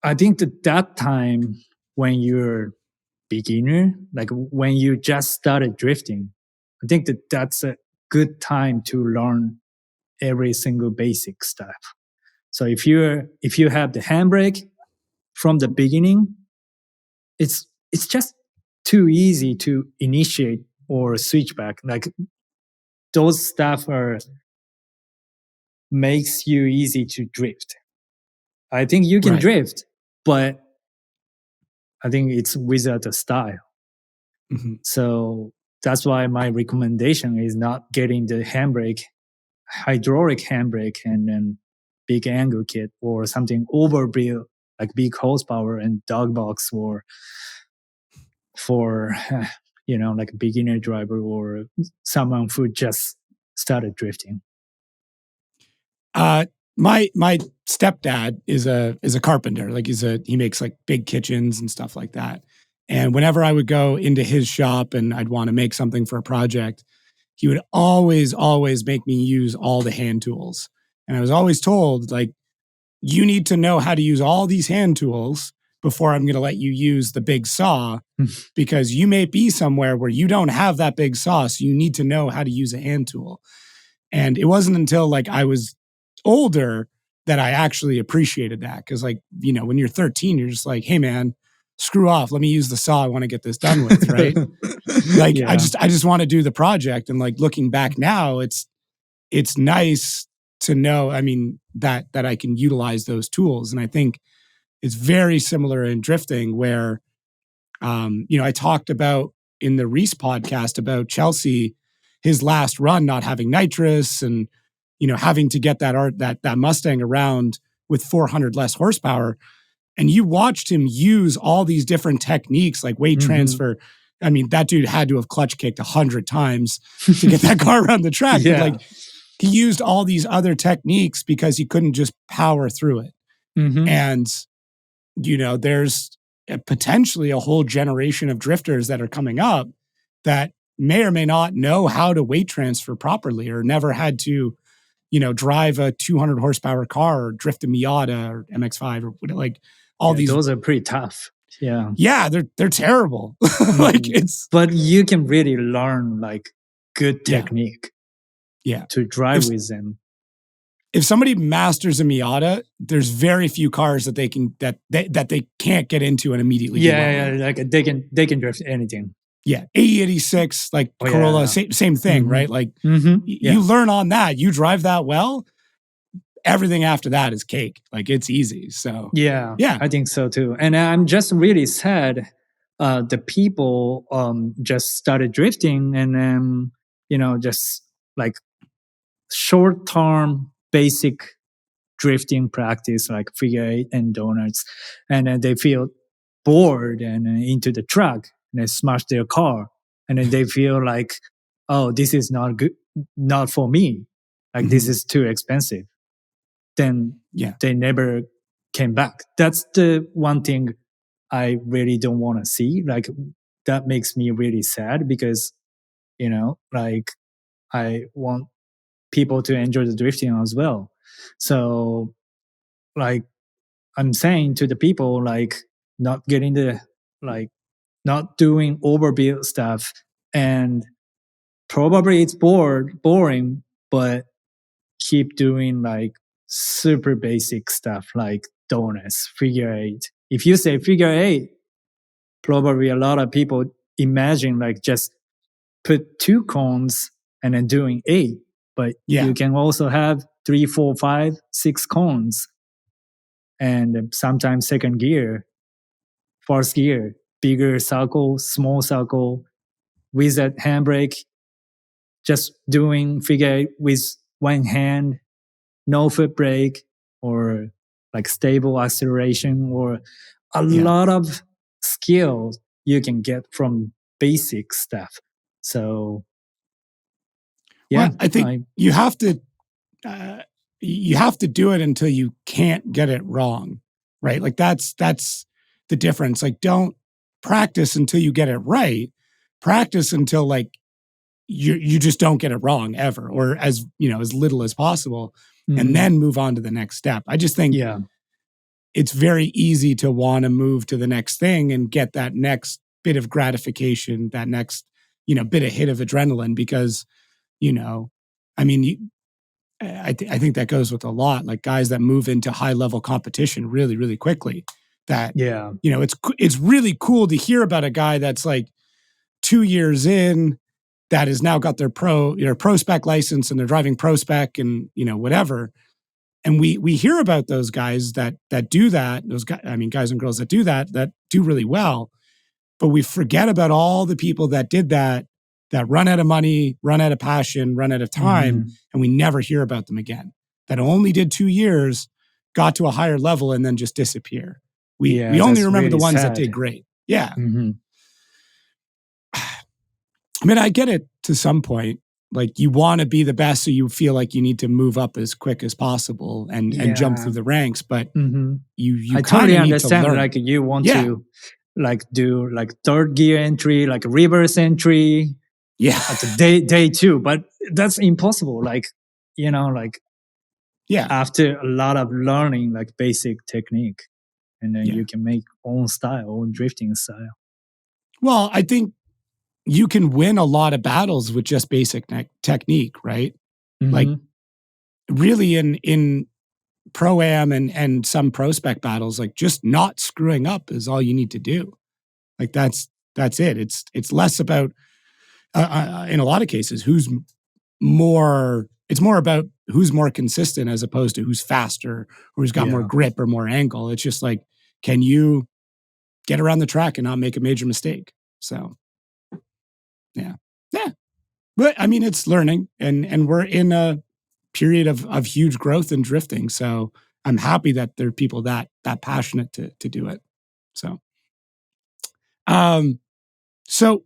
I think that time when you're beginner, like when you just started drifting, I think that's a good time to learn every single basic stuff. So if you have the handbrake from the beginning, it's just too easy to initiate or switch back. Like those stuff makes you easy to drift. I think you can drift, but I think it's without a style. So that's why my recommendation is not getting the handbrake, hydraulic handbrake, and then big angle kit or something overbuilt, like big horsepower and dog box, or for like a beginner driver or someone who just started drifting. My stepdad is a carpenter. Like he makes like big kitchens and stuff like that. And whenever I would go into his shop and I'd want to make something for a project, he would always make me use all the hand tools. And I was always told, like, you need to know how to use all these hand tools before I'm going to let you use the big saw, because you may be somewhere where you don't have that big saw. So you need to know how to use a hand tool. And it wasn't until like I was older that I actually appreciated that. Cause like, when you're 13, you're just like, hey man, screw off. Let me use the saw I want to get this done with, right? Like Yeah. I just want to do the project. And like looking back now, it's nice to know, I mean, that I can utilize those tools. And I think it's very similar in drifting where, I talked about in the Reese podcast about Chelsea, his last run not having nitrous and, having to get that Mustang around with 400 less horsepower. And you watched him use all these different techniques like weight transfer. I mean, that dude had to have clutch kicked 100 times to get that car around the track. Yeah. But like he used all these other techniques because he couldn't just power through it. And, there's potentially a whole generation of drifters that are coming up that may or may not know how to weight transfer properly or never had to, drive a 200 horsepower car or drift a Miata or MX-5 or whatever, like all these. Those are pretty tough. Yeah. Yeah, they're terrible. Like it's. But you can really learn like good technique. Yeah. To drive with them. If somebody masters a Miata, there's very few cars that they can that they can't get into and immediately. Like they can drift anything. Yeah, 8086, like Corolla, same thing, right? Like you learn on that, you drive that well. Everything after that is cake. Like it's easy. So yeah, yeah, I think so too. And I'm just really sad. The people just started drifting, and then just like short term basic drifting practice like figure eight and donuts, and then they feel bored and into the truck and they smash their car, and then they feel like, oh, this is not good, not for me, like this is too expensive. Then they never came back. That's the one thing I really don't want to see. Like that makes me really sad because like I want people to enjoy the drifting as well. So like I'm saying to the people, like not getting the, like not doing overbuild stuff, and probably it's boring, but keep doing like super basic stuff like donuts, figure eight. If you say figure eight, probably a lot of people imagine like just put 2 cones and then doing 8. But you can also have 3, 4, 5, 6 cones. And sometimes second gear, first gear, bigger circle, small circle, with a handbrake, just doing figure eight with one hand, no foot brake, or like stable acceleration, or a lot of skills you can get from basic stuff. So I think you have to do it until you can't get it wrong, right? Like that's the difference. Like don't practice until you get it right. Practice until like you just don't get it wrong ever, or as little as possible, and then move on to the next step. I just think it's very easy to want to move to the next thing and get that next bit of gratification, that next bit of hit of adrenaline, because I mean, I think that goes with a lot, like guys that move into high level competition really, really quickly. That it's really cool to hear about a guy that's like 2 years in that has now got their pro spec license and they're driving pro spec and whatever. And we hear about those guys that do that. Those guys, I mean, guys and girls that do do really well. But we forget about all the people that did that run out of money, run out of passion, run out of time, and we never hear about them again. That only did 2 years, got to a higher level, and then just disappear. We only remember really the ones that did great. Yeah. I mean, I get it to some point. Like you want to be the best, so you feel like you need to move up as quick as possible and jump through the ranks. But you I totally understand. To learn. Like you want to like do like third gear entry, like reverse entry. Yeah. At the day 2, but that's impossible. Like, after a lot of learning, like basic technique, and then you can make own style, own drifting style. Well, I think you can win a lot of battles with just basic technique, right? Like really in pro-am and some prospect battles, like just not screwing up is all you need to do. Like that's it. It's less about in a lot of cases who's more. It's more about who's more consistent as opposed to who's faster or who's got more grip or more angle. It's just like, can you get around the track and not make a major mistake? So, yeah. But I mean, it's learning, and we're in a period of huge growth and drifting. So I'm happy that there are people that passionate to do it. So, so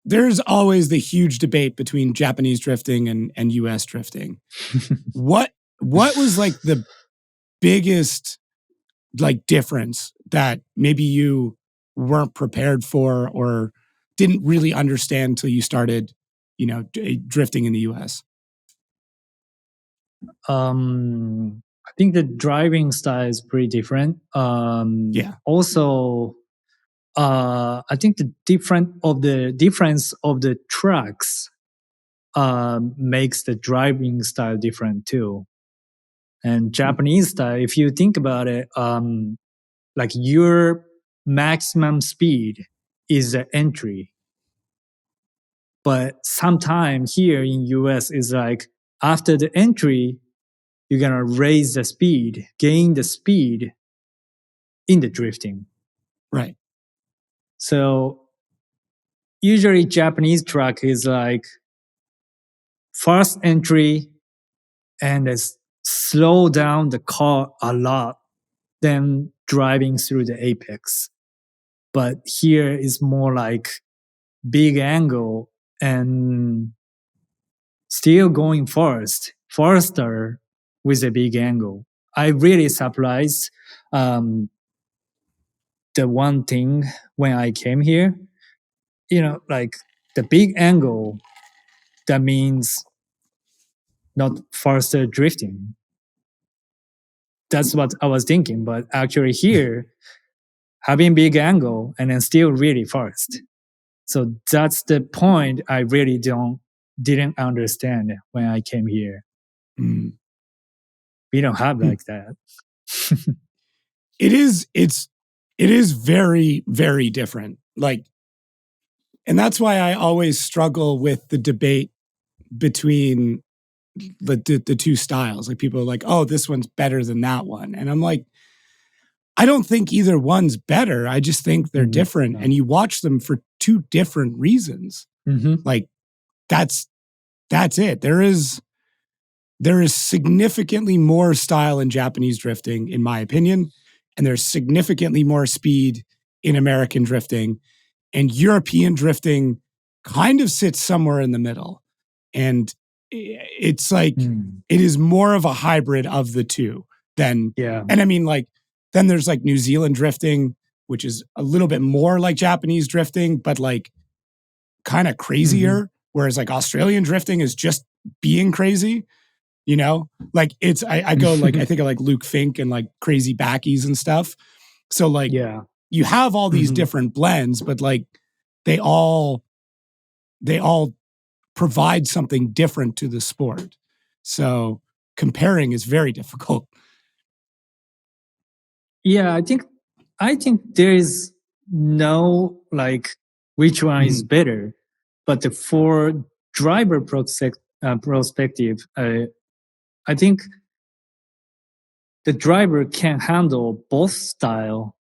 there's always the huge debate between Japanese drifting and US drifting. What was like the biggest like difference that maybe you weren't prepared for or didn't really understand until you started, drifting in the US? I think the driving style is pretty different. Also, I think the difference of the tracks makes the driving style different too. And Japanese style, if you think about it, like your maximum speed is the entry. But sometimes here in US is like after the entry, you're gonna raise the speed, gain the speed in the drifting. Right. So usually Japanese track is like first entry and slow down the car a lot, then driving through the apex. But here is more like big angle and still going faster with a big angle. I really surprised the one thing when I came here, like the big angle, that means not faster drifting. That's what I was thinking. But actually here, having big angle and then still really fast. So that's the point I really didn't understand when I came here. We don't have like that. It is very, very different. Like, and that's why I always struggle with the debate between the two styles. Like people are like, oh, this one's better than that one. And I'm like, I don't think either one's better. I just think they're different. And you watch them for two different reasons. Like that's it. There is significantly more style in Japanese drifting, in my opinion. And there's significantly more speed in American drifting. And European drifting kind of sits somewhere in the middle. And it's like, it is more of a hybrid of the two than, and I mean, like, then there's like New Zealand drifting, which is a little bit more like Japanese drifting, but like kind of crazier. Whereas like Australian drifting is just being crazy, like it's, I go like, I think of like Luke Fink and like crazy backies and stuff. So like, you have all these different blends, but like they all provide something different to the sport. So comparing is very difficult. Yeah, I think there is no like which one is better, but for driver perspective, I think the driver can handle both style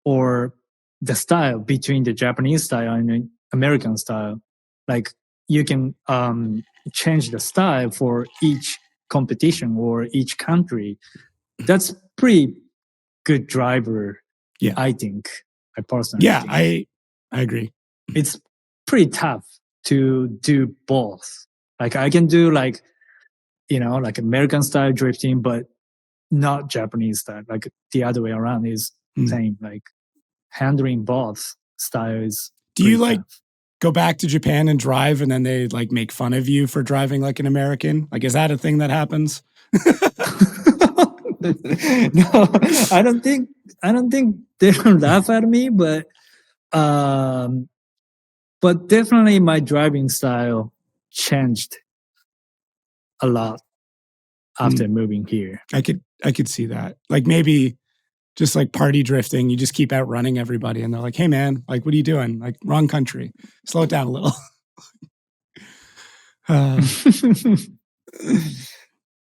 or the style between the Japanese style and the American style. Like you can change the style for each competition or each country. That's pretty good driver. Yeah, I think. I personally. Yeah, think. I agree. It's pretty tough to do both. Like I can do like like American style drifting, but not Japanese style. Like the other way around is same. Like handling both styles. Do you like go back to Japan and drive, and then they like make fun of you for driving like an American? Like, is that a thing that happens? No, I don't think they don't laugh at me, but definitely my driving style changed a lot after moving here. I could see that. Like maybe just like party drifting, you just keep outrunning everybody and they're like, hey man, like what are you doing? Like wrong country. Slow it down a little.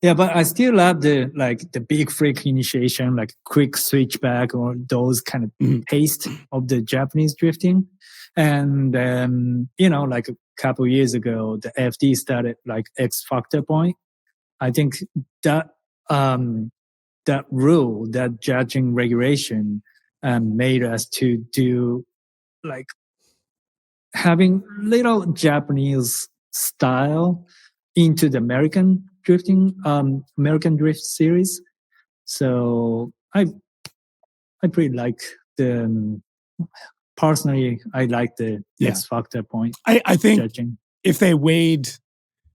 Yeah, but I still love the big freak initiation, like quick switchback or those kind of taste of the Japanese drifting. And like a couple years ago, the FD started like X Factor point. I think that that rule, that judging regulation, made us to do like having little Japanese style into the American drifting, American drift series. So I pretty like the. Personally, I like the X Factor point. I think judging. If they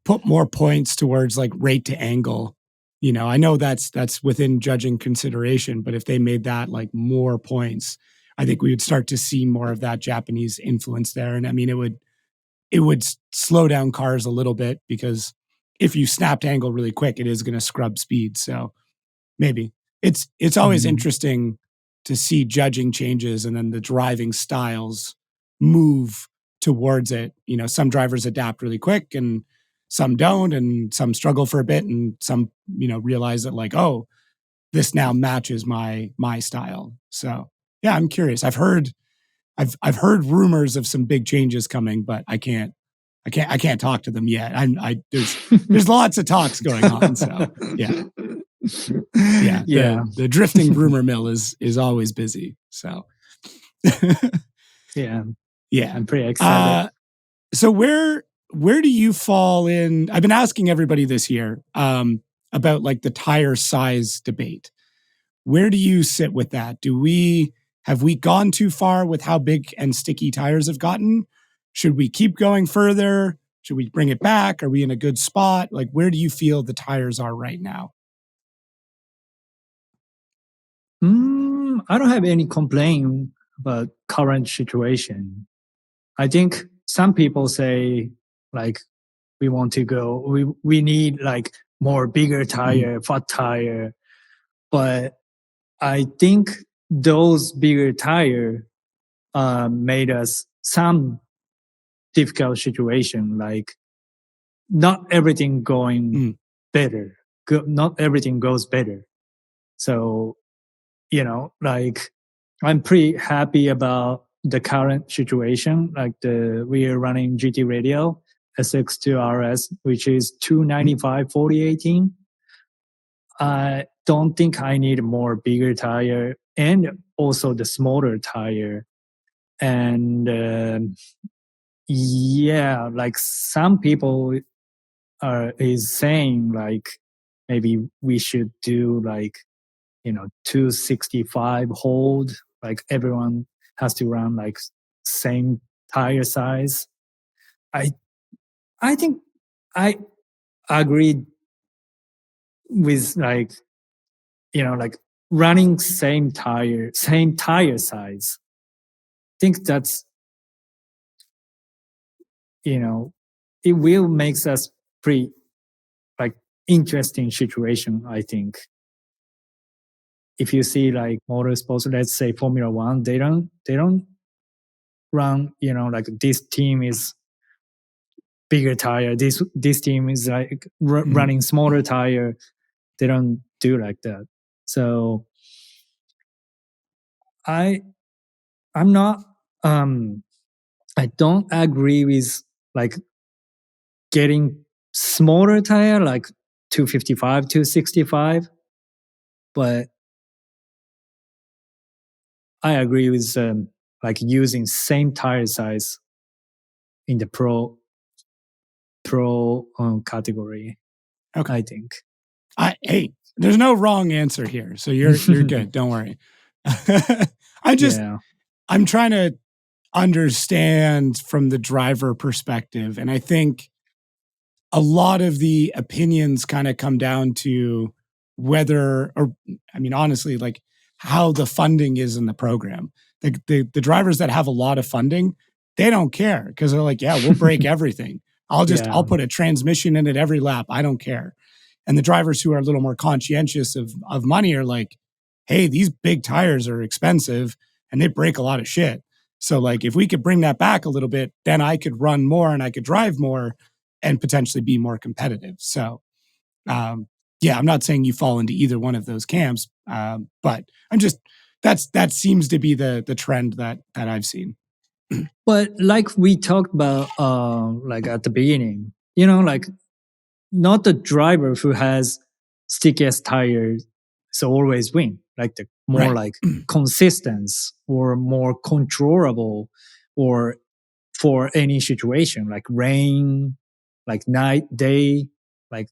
put more points towards like rate to angle, I know that's within judging consideration, but if they made that like more points, I think we would start to see more of that Japanese influence there. And I mean, it would slow down cars a little bit because if you snapped angle really quick, it is going to scrub speed. So maybe it's always interesting to see judging changes and then the driving styles move towards it. Some drivers adapt really quick and some don't, and some struggle for a bit, and some, realize that like, oh, this now matches my style. So yeah, I'm curious. I've heard rumors of some big changes coming, but I can't talk to them yet. There's lots of talks going on. So yeah. The drifting rumor mill is always busy. So yeah, I'm pretty excited. So where do you fall in? I've been asking everybody this year about like the tire size debate. Where do you sit with that? Have we gone too far with how big and sticky tires have gotten? Should we keep going further? Should we bring it back? Are we in a good spot? Like, where do you feel the tires are right now? I don't have any complaint about current situation. I think some people say like we want to go, we need like more bigger tire, fat tire. But I think those bigger tire made us some difficult situation, like not everything going better. Not everything goes better. So, like I'm pretty happy about the current situation. Like we are running GT Radial SX2 RS, which is 295 4018. I don't think I need more bigger tire and also the smaller tire. And like some people is saying like maybe we should do like 265 hold, like everyone has to run like same tire size. I think I agreed with like like running same tire size. I think that's it will makes us pretty like interesting situation. I think if you see like motorsports, let's say Formula One, they don't run like this team is bigger tire, this team is like running smaller tire. They don't do like that. So I'm not I don't agree with like getting smaller tire like 255 265, but I agree with like using same tire size in the pro category. Okay, I think. Hey, there's no wrong answer here, so you're good. Don't worry. I'm trying to understand from the driver perspective, and I think a lot of the opinions kind of come down to whether, or I mean, honestly, like how the funding is in the program. The drivers that have a lot of funding, they don't care because they're like, yeah, we'll break everything. I'll put a transmission in it every lap. I don't care. And the drivers who are a little more conscientious of money are like, hey, these big tires are expensive and they break a lot of shit. So like if we could bring that back a little bit, then I could run more and I could drive more and potentially be more competitive. So yeah, I'm not saying you fall into either one of those camps, but I'm just that seems to be the trend that I've seen. But like we talked about, like at the beginning, you know, like not the driver who has stickiest tires so always win. Like the more Right. like consistent or more controllable, or for any situation like rain, like night, day, like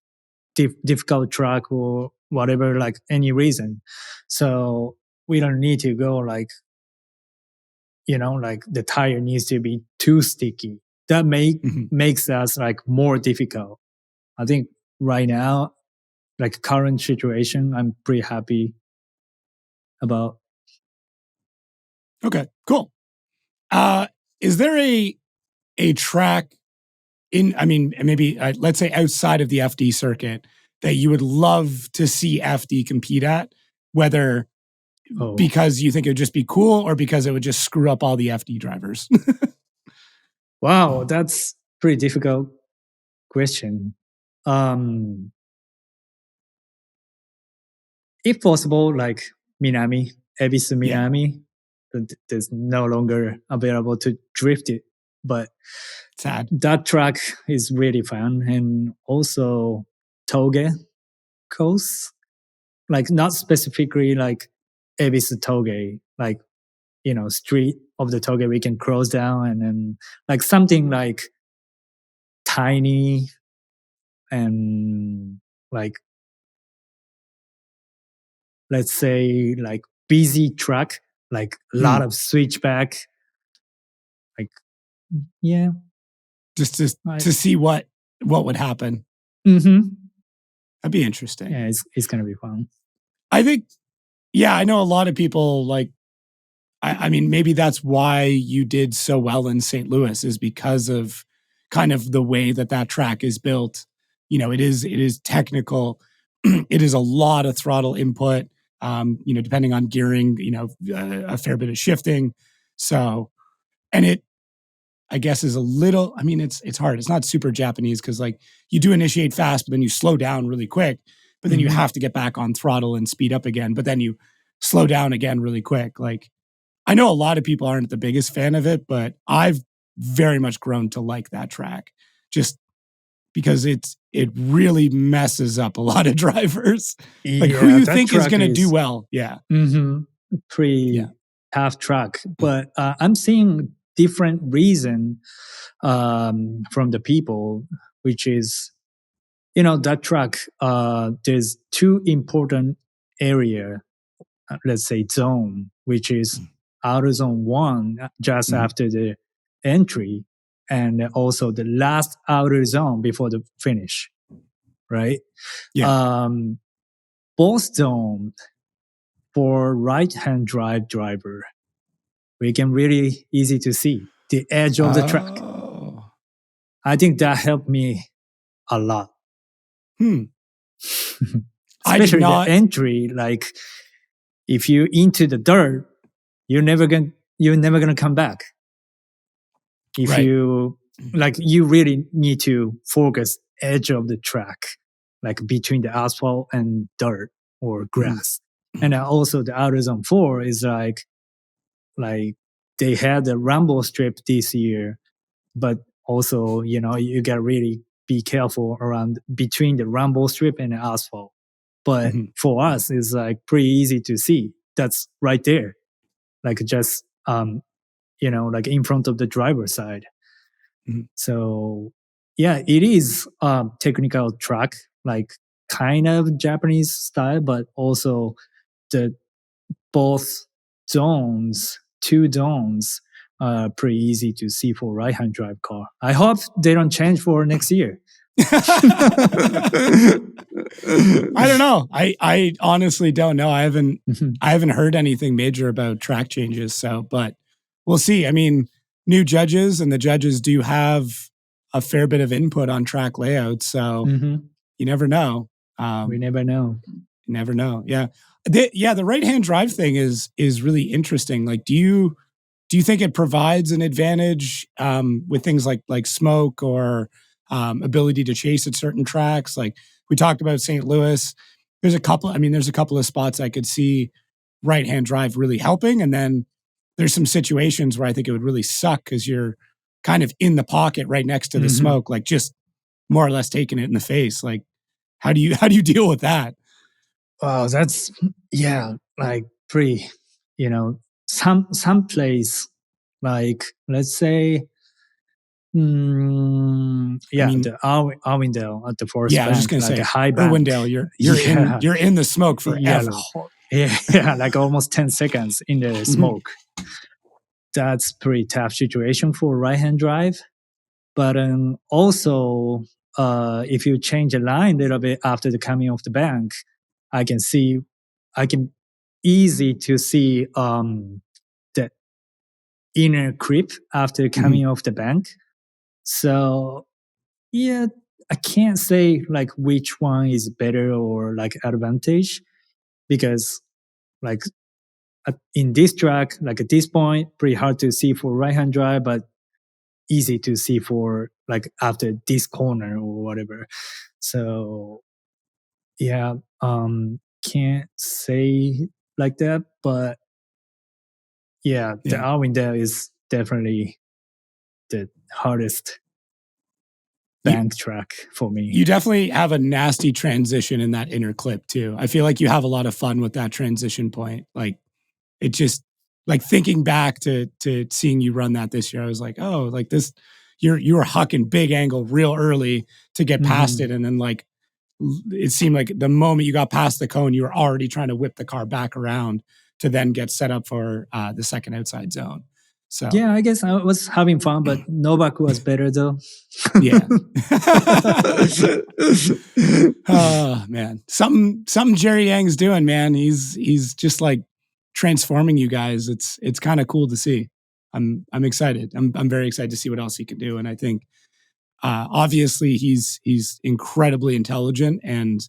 difficult track or whatever, like any reason. So we don't need to go like, you know, like the tire needs to be too sticky. That makes us like more difficult. I think right now, like current situation, I'm pretty happy about. Okay, cool. Is there a track in, I mean, maybe let's say outside of the FD circuit that you would love to see FD compete at, whether because you think it would just be cool or because it would just screw up all the FD drivers? Wow, that's pretty difficult question. If possible, like Minami, Ebisu Minami, there's no longer available to drift it. But sad. That track is really fun. And also Toge coast, like not specifically like Ebisu Toge, like, you know, street of the Toge we can cross down, and then like something like tiny and like, let's say like busy track, like a lot of switchback, like, yeah, just to see what would happen. That'd be interesting. Yeah, it's gonna be fun. I think, yeah, I know a lot of people like, I mean, maybe that's why you did so well in St. Louis, is because of kind of the way that track is built. You know, it is technical. It is a lot of throttle input, you know, depending on gearing, you know, a fair bit of shifting. So, and it, I guess, is a little, I mean, it's hard. It's not super Japanese because like you do initiate fast, but then you slow down really quick, but then you have to get back on throttle and speed up again, but then you slow down again really quick. Like, I know a lot of people aren't the biggest fan of it, but I've very much grown to like that track just because it really messes up a lot of drivers. Like who you think is going to do well. Yeah. Pretty tough track. But I'm seeing different reason from the people, which is, you know, that track, there's two important area, let's say zone, which is Outerzone 1 just after the entry, and also the last Outerzone before the finish, right? Yeah. Both zone for right-hand drive driver, we can really easy to see the edge of the track. I think that helped me a lot. Especially the entry, like if you into the dirt, you're never gonna come back. If you like, you really need to focus edge of the track, like between the asphalt and dirt or grass. And also the Outerzone 4 is like they had the rumble strip this year, but also, you know, you gotta really be careful around between the rumble strip and the asphalt. But for us, it's like pretty easy to see. That's right there. Like just, you know, like in front of the driver's side. So yeah, it is a technical track, like kind of Japanese style, but also the both zones, two zones, pretty easy to see for right-hand drive car. I hope they don't change for next year. I don't know. I honestly don't know. I haven't heard anything major about track changes. So, but we'll see. I mean, new judges, and the judges do have a fair bit of input on track layout. So you never know. We never know. Never know. Yeah. The right-hand drive thing is really interesting. Like, do you think it provides an advantage with things like smoke or ability to chase at certain tracks? Like we talked about St. Louis. There's a couple of spots I could see right-hand drive really helping. And then there's some situations where I think it would really suck because you're kind of in the pocket right next to the smoke, like just more or less taking it in the face. Like, how do you deal with that? Wow, that's like pretty, some place like let's say, the Arwindale at the Forest Yeah, I was just Bank, gonna like say a high bank. Irwindale, you're in the smoke forever. Like almost 10 seconds in the smoke. That's pretty tough situation for right-hand drive. But also, if you change the line a little bit after the coming of the bank, I can easy to see the inner creep after coming off the bank. So yeah, I can't say like which one is better or like advantage, because like in this track, like at this point, pretty hard to see for right-hand drive, but easy to see for like after this corner or whatever. So yeah, can't say like that, but the Arwindale is definitely the hardest bank track for me. You definitely have a nasty transition in that inner clip too. I feel like you have a lot of fun with that transition point. Like it just, like thinking back to seeing you run that this year, I was like, oh, like this, you were hucking big angle real early to get past it. And then like, it seemed like the moment you got past the cone, you were already trying to whip the car back around to then get set up for the second outside zone. So yeah, I guess I was having fun, but Novak was better though. Yeah. Oh man, something Jerry Yang's doing, man. He's just like transforming you guys. It's kind of cool to see. I'm excited. I'm very excited to see what else he can do. And I think obviously he's incredibly intelligent and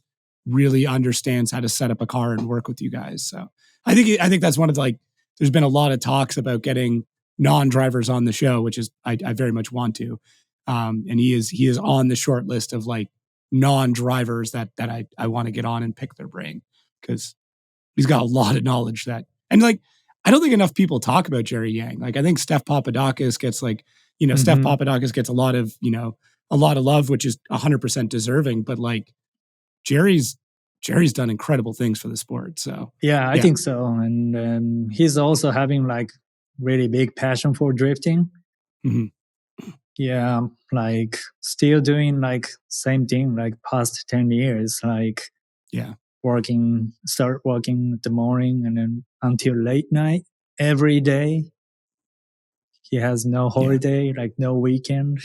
really understands how to set up a car and work with you guys. So I think that's one of the, like, there's been a lot of talks about getting non-drivers on the show, which is I very much want to. And he is on the short list of like non-drivers that I want to get on and pick their brain, because he's got a lot of knowledge that, and like, I don't think enough people talk about Jerry Yang. Like I think Steph Papadakis gets like, Steph Papadakis gets a lot of love, which is 100% deserving, but like Jerry's done incredible things for the sport. So yeah, I think so. And he's also having like really big passion for drifting. Yeah, like still doing like same thing like past 10 years, like start working in the morning and then until late night every day. He has no holiday, like no weekend.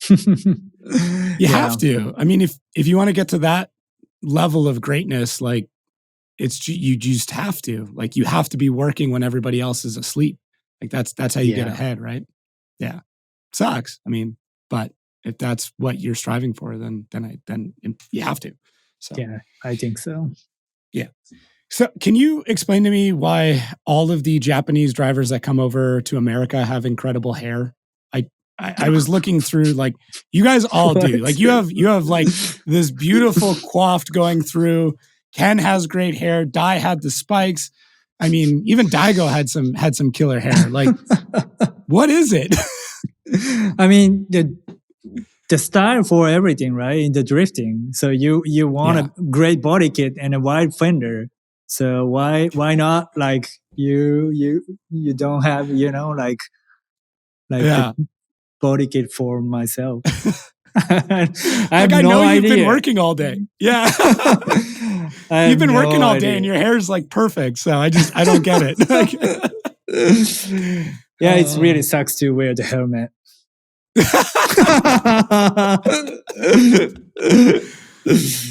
You have to. I mean, if you want to get to that level of greatness, like you just have to. Like you have to be working when everybody else is asleep. Like that's how you get ahead, right? Yeah, sucks. I mean, but if that's what you're striving for, then you have to. So yeah, I think so. Yeah. So can you explain to me why all of the Japanese drivers that come over to America have incredible hair? I was looking through, like, you guys all do. Like you have like this beautiful coiffed going through. Ken has great hair. Dai had the spikes. I mean, even Daigo had some killer hair. Like, what is it? I mean, the style for everything, right? In the drifting. So you want a great body kit and a wide fender. So why not like you don't have, like the body kit for myself. I know you've been working all day. Yeah. You've been working all day and your hair's like perfect. So I don't get it. Yeah, it really sucks to wear the helmet.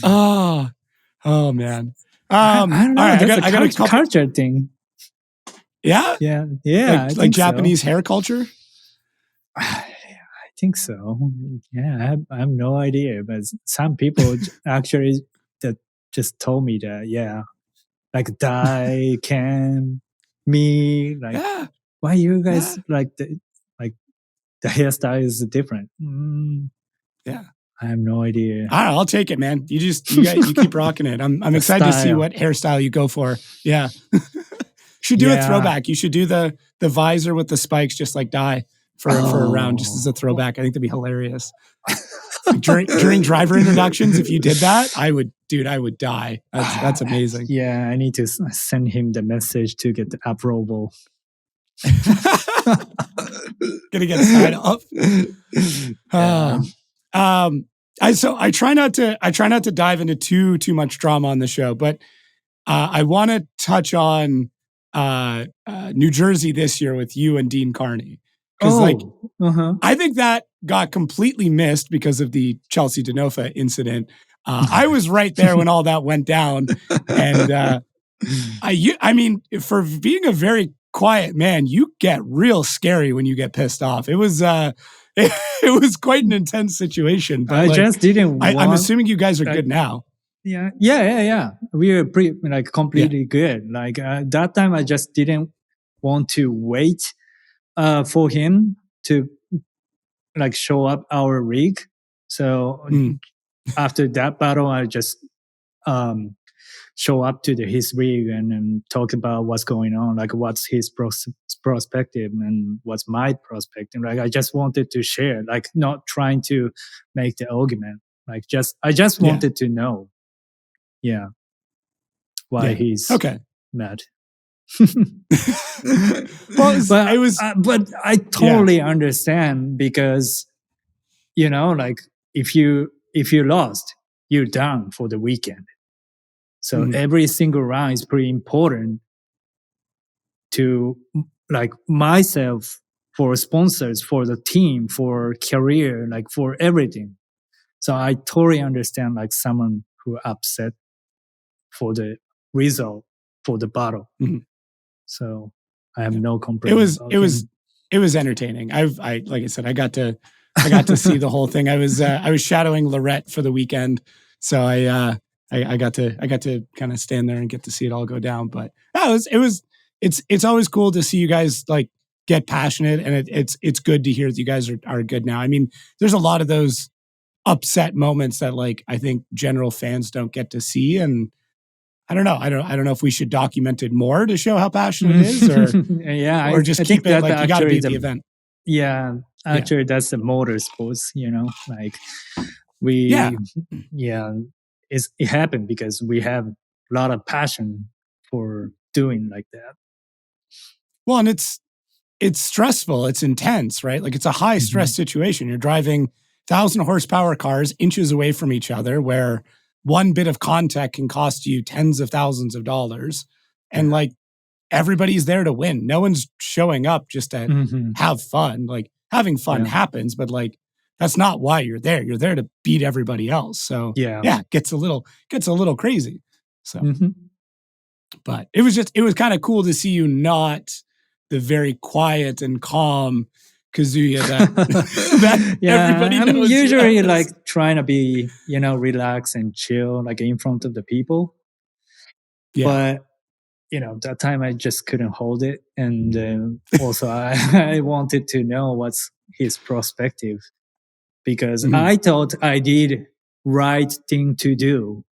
Oh man. I don't know. All right, I got a culture thing. Yeah? Yeah. Like Japanese hair culture? I think so. Yeah, I have no idea. But some people actually, the just told me that, like Dai, Cam, me, like Yeah. why you guys like the hairstyle is different? Yeah. I have no idea. All right, I'll take it, man. You keep rocking it. I'm excited to see style. what hairstyle you go for. Yeah. Should do a throwback. You should do the visor with the spikes just like Dai for a round just as a throwback. I think that'd be hilarious. During driver introductions, if you did that, I would die. That's amazing. Yeah, I need to send him the message to get the approval. Gonna get side up. I try not to dive into too much drama on the show, but I want to touch on New Jersey this year with you and Dean Carney. Because I think that got completely missed because of the Chelsea Denofa incident. I was right there when all that went down. And I mean, for being a very quiet man, you get real scary when you get pissed off. It was it was quite an intense situation. But I just didn't want... I'm assuming you guys are good now. Yeah. We are pretty completely good. Like that time, I just didn't want to wait for him to show up our rig. So after that battle, I just show up to his rig and talk about what's going on, like what's his perspective and what's my perspective. Like I just wanted to share, like not trying to make the argument. Like I just wanted to know. Yeah. Why he's mad. But I totally understand because, like if you lost, you're done for the weekend. So every single round is pretty important to like myself, for sponsors, for the team, for career, like for everything. So I totally understand like someone who upset for the result for the battle. So I have no complaints. It was entertaining. I like I said, I got to see the whole thing. I was shadowing Lorette for the weekend, so I got to kind of stand there and get to see it all go down. But it's always cool to see you guys like get passionate, and it's good to hear that you guys are good now. I mean, there's a lot of those upset moments that like I think general fans don't get to see, and I don't know. I don't know if we should document it more to show how passionate it is, or or just keep it like you got to be at the event. Yeah, actually, that's the motorsports. Like it happened because we have a lot of passion for doing like that. Well, and it's stressful. It's intense, right? Like it's a high stress situation. You're driving 1,000 horsepower cars inches away from each other, where one bit of contact can cost you tens of thousands of dollars. And like everybody's there to win. No one's showing up just to have fun. Like having fun happens, but like that's not why you're there. You're there to beat everybody else. So it gets a little crazy. So but it was kind of cool to see you not the very quiet and calm Kazuya that everybody knows. I'm usually like trying to be, relax and chill, like in front of the people. Yeah. But, that time I just couldn't hold it. And also I wanted to know what's his perspective, because I thought I did right thing to do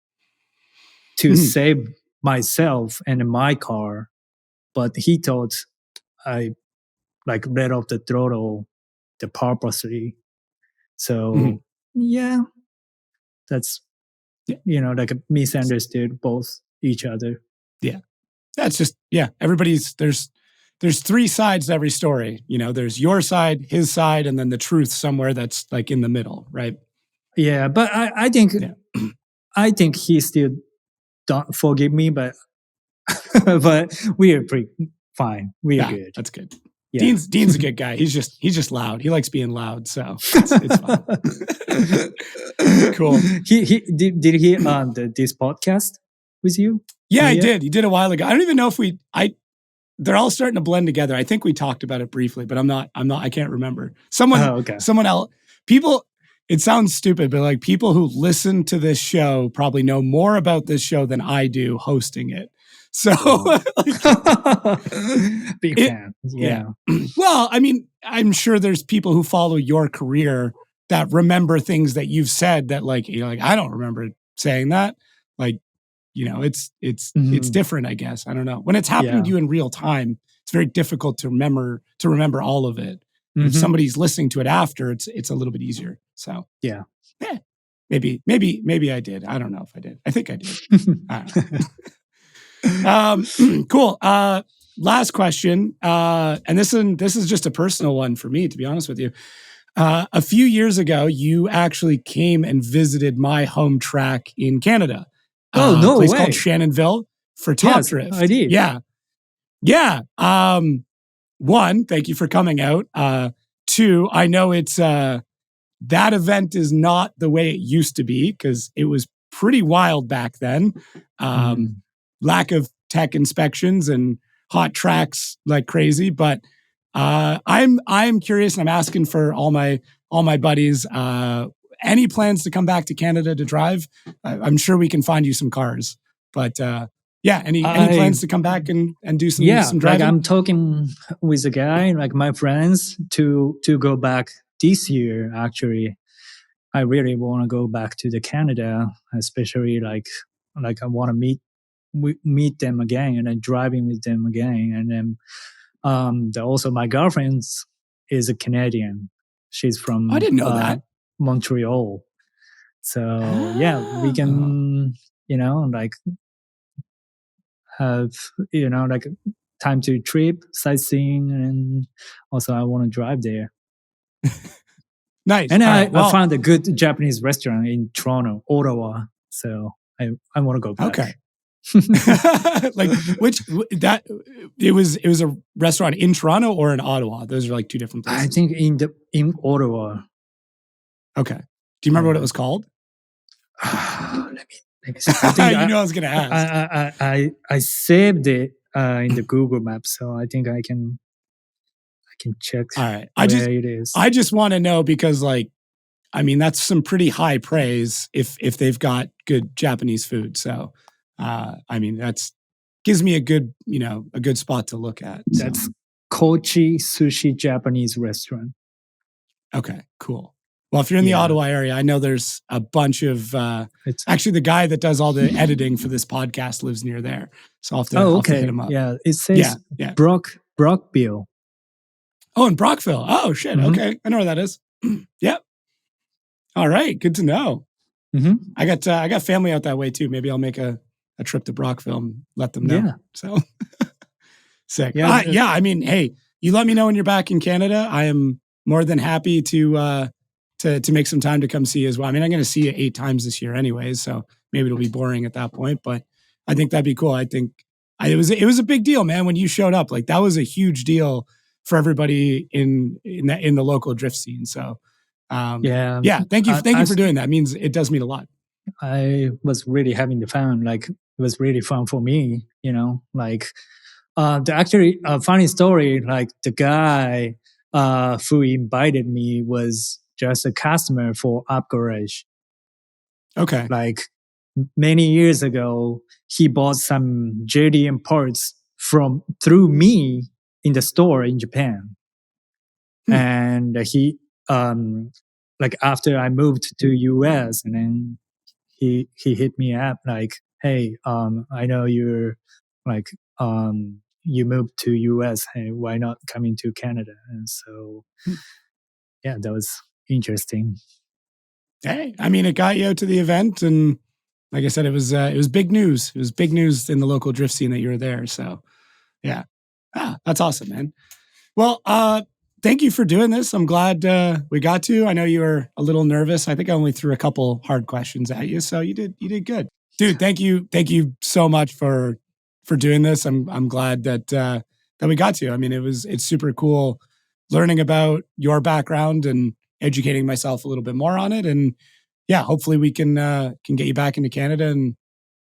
to save myself and my car. But he thought I like let off the throttle the purposely. So that's like a misunderstood both each other. Yeah. That's just everybody's there's three sides to every story. There's your side, his side, and then the truth somewhere that's like in the middle, right? Yeah, but I think he still don't forgive me, but but we are pretty fine. We are good. That's good. Yeah. Dean's a good guy. He's just loud. He likes being loud, so it's fun. Cool. Did he on this podcast with you? Yeah, I did. He did a while ago. I don't even know if they're all starting to blend together. I think we talked about it briefly, but I can't remember. Someone else. People, it sounds stupid, but like people who listen to this show probably know more about this show than I do hosting it. So, Big fan. Yeah. well, I mean, I'm sure there's people who follow your career that remember things that you've said that like, you're like, I don't remember saying that. Like, you know, it's different, I guess. I don't know. When it's happening to you in real time, it's very difficult to remember all of it. If somebody's listening to it after, it's a little bit easier. So maybe I did. I don't know if I did. I think I did. I don't know. Cool. Last question. And this is just a personal one for me, to be honest with you. A few years ago, you actually came and visited my home track in Canada. Oh, no a place way. called Shannonville for Top Drift. I did. Yeah. One, thank you for coming out. Two, I know it's that event is not the way it used to be because it was pretty wild back then. Lack of tech inspections and hot tracks like crazy. But I'm curious, and I'm asking for all my buddies. Any plans to come back to Canada to drive? I'm sure we can find you some cars. But any plans to come back and do some driving? Like I'm talking with a guy, like my friends, to go back this year. Actually, I really want to go back to the Canada, especially like I want to meet them again and then driving with them again. And then also my girlfriend is a Canadian. She's from I didn't know that. Montreal. So we can like have like time to trip sightseeing, and also I want to drive there. Nice. And I found a good Japanese restaurant in Toronto, Ottawa. So I want to go back. Okay. Like it was a restaurant in Toronto or in Ottawa? Those are like two different places. I think in Ottawa. Okay. Do you remember what it was called? Let me see. I was going to ask. I saved it in the Google Maps, so I think I can check. All right. It is. I just want to know because, like, I mean, that's some pretty high praise if they've got good Japanese food. So, I mean, that's gives me a good spot to look at. So. That's Kochi Sushi Japanese restaurant. Okay, cool. Well, if you're in the Ottawa area, I know there's a bunch of. Actually, the guy that does all the editing for this podcast lives near there, so I'll have to hit him up. Yeah, it says Brockville. Oh, in Brockville. Oh, shit. Mm-hmm. Okay, I know where that is. Yep. All right, good to know. Mm-hmm. I got family out that way too. Maybe I'll make a trip to Brockville and let them know. Yeah. So sick. Yeah. I mean, hey, you let me know when you're back in Canada. I am more than happy to make some time to come see you as well. I mean, I'm going to see you 8 times this year anyways, so maybe it'll be boring at that point, but I think that'd be cool. I think it was a big deal, man, when you showed up. Like that was a huge deal for everybody in the local drift scene. So thank you for doing that. It means it does mean a lot. I was really having the fun. Like it was really fun for me, like actually a funny story, like the guy who invited me was just a customer for UPGARAGE. Okay. Like many years ago, he bought some JDM parts through me in the store in Japan. And he, like after I moved to US, and then he hit me up like, hey, I know you're like, you moved to US. Hey, why not coming to Canada? And so, that was interesting. Hey, I mean, it got you out to the event, and like I said, it was big news. It was big news in the local drift scene that you were there. So, yeah, that's awesome, man. Well, thank you for doing this. I'm glad we got to. I know you were a little nervous. I think I only threw a couple hard questions at you, so you did good, dude. Thank you so much for doing this. I'm glad that we got to. I mean, it's super cool learning about your background and educating myself a little bit more on it. And yeah, hopefully we can get you back into Canada and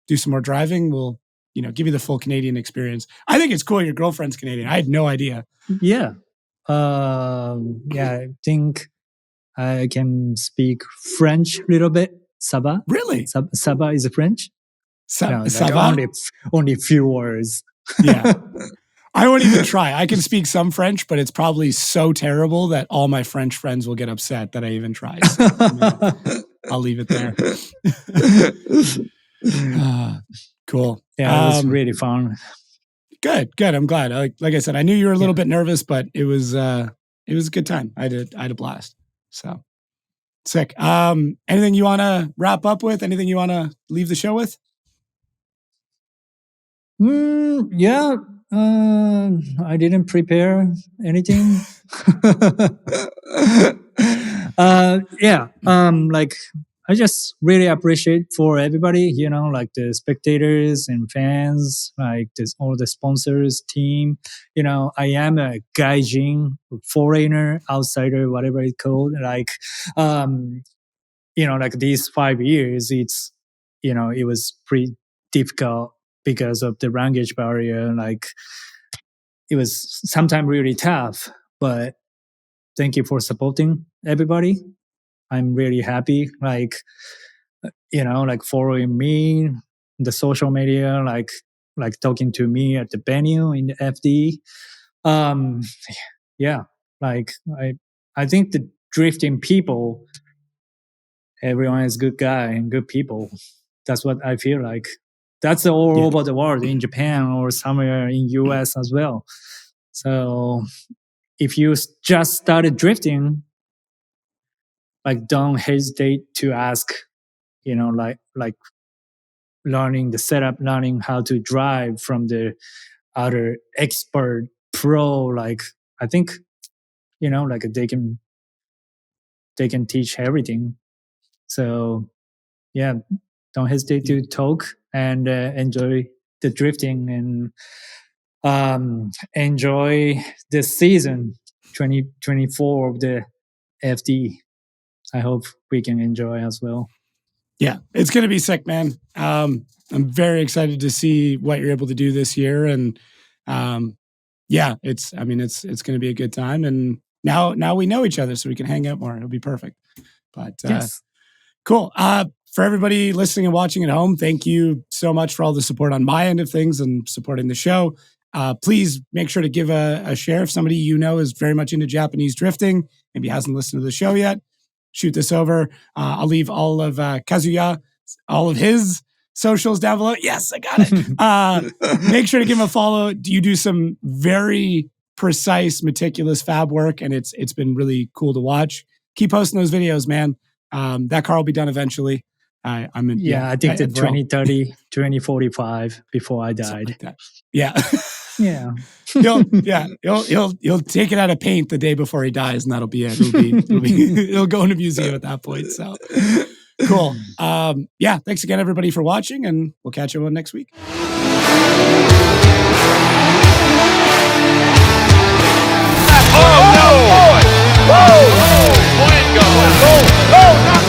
do some more driving. We'll, give you the full Canadian experience. I think it's cool. Your girlfriend's Canadian. I had no idea. Yeah. I think I can speak French a little bit. Ça va? Really? Ça va is French? No, like Ça va? only few words. Yeah. I won't even try. I can speak some French, but it's probably so terrible that all my French friends will get upset that I even try. So, I'll leave it there. Cool. Yeah, it was really fun. Good. I'm glad. Like I said, I knew you were a little bit nervous, but it was a good time. I had a blast. So sick. Anything you want to wrap up with? Anything you want to leave the show with? Yeah. I didn't prepare anything. Like I just really appreciate for everybody, like the spectators and fans, like all the sponsors, team. I am a gaijin, foreigner, outsider, whatever it's called. Like, like these 5 years, it's, it was pretty difficult because of the language barrier. Like, it was sometimes really tough, but thank you for supporting everybody. I'm really happy, like following me, the social media, like talking to me at the venue in the FD. Like I think the drifting people, everyone is good guy and good people. That's what I feel like. That's all over the world, in Japan or somewhere in US as well. So if you just started drifting, like don't hesitate to ask, like learning the setup, learning how to drive from the other expert pro. Like I think, like they can teach everything. So yeah, don't hesitate to talk and enjoy the drifting and enjoy the season 2024 of the FD. I hope we can enjoy as well. Yeah, it's going to be sick, man. I'm very excited to see what you're able to do this year. And it's going to be a good time. And now we know each other, so we can hang out more. It'll be perfect. But yes. Cool. For everybody listening and watching at home, thank you so much for all the support on my end of things and supporting the show. Please make sure to give a share if somebody is very much into Japanese drifting, maybe hasn't listened to the show yet. Shoot this over. I'll leave all of Kazuya, all of his socials down below. Yes, I got it. Make sure to give him a follow. You do some very precise, meticulous fab work, and it's been really cool to watch. Keep posting those videos, man. That car will be done eventually. I think the 2030, 2045 before I died. Like yeah. Yeah. He'll take it out of paint the day before he dies, and that'll be it. It'll go in a museum at that point. So cool. Thanks again, everybody, for watching, and we'll catch everyone next week. Oh, no! Boy! Whoa! Boy, go! Go! Not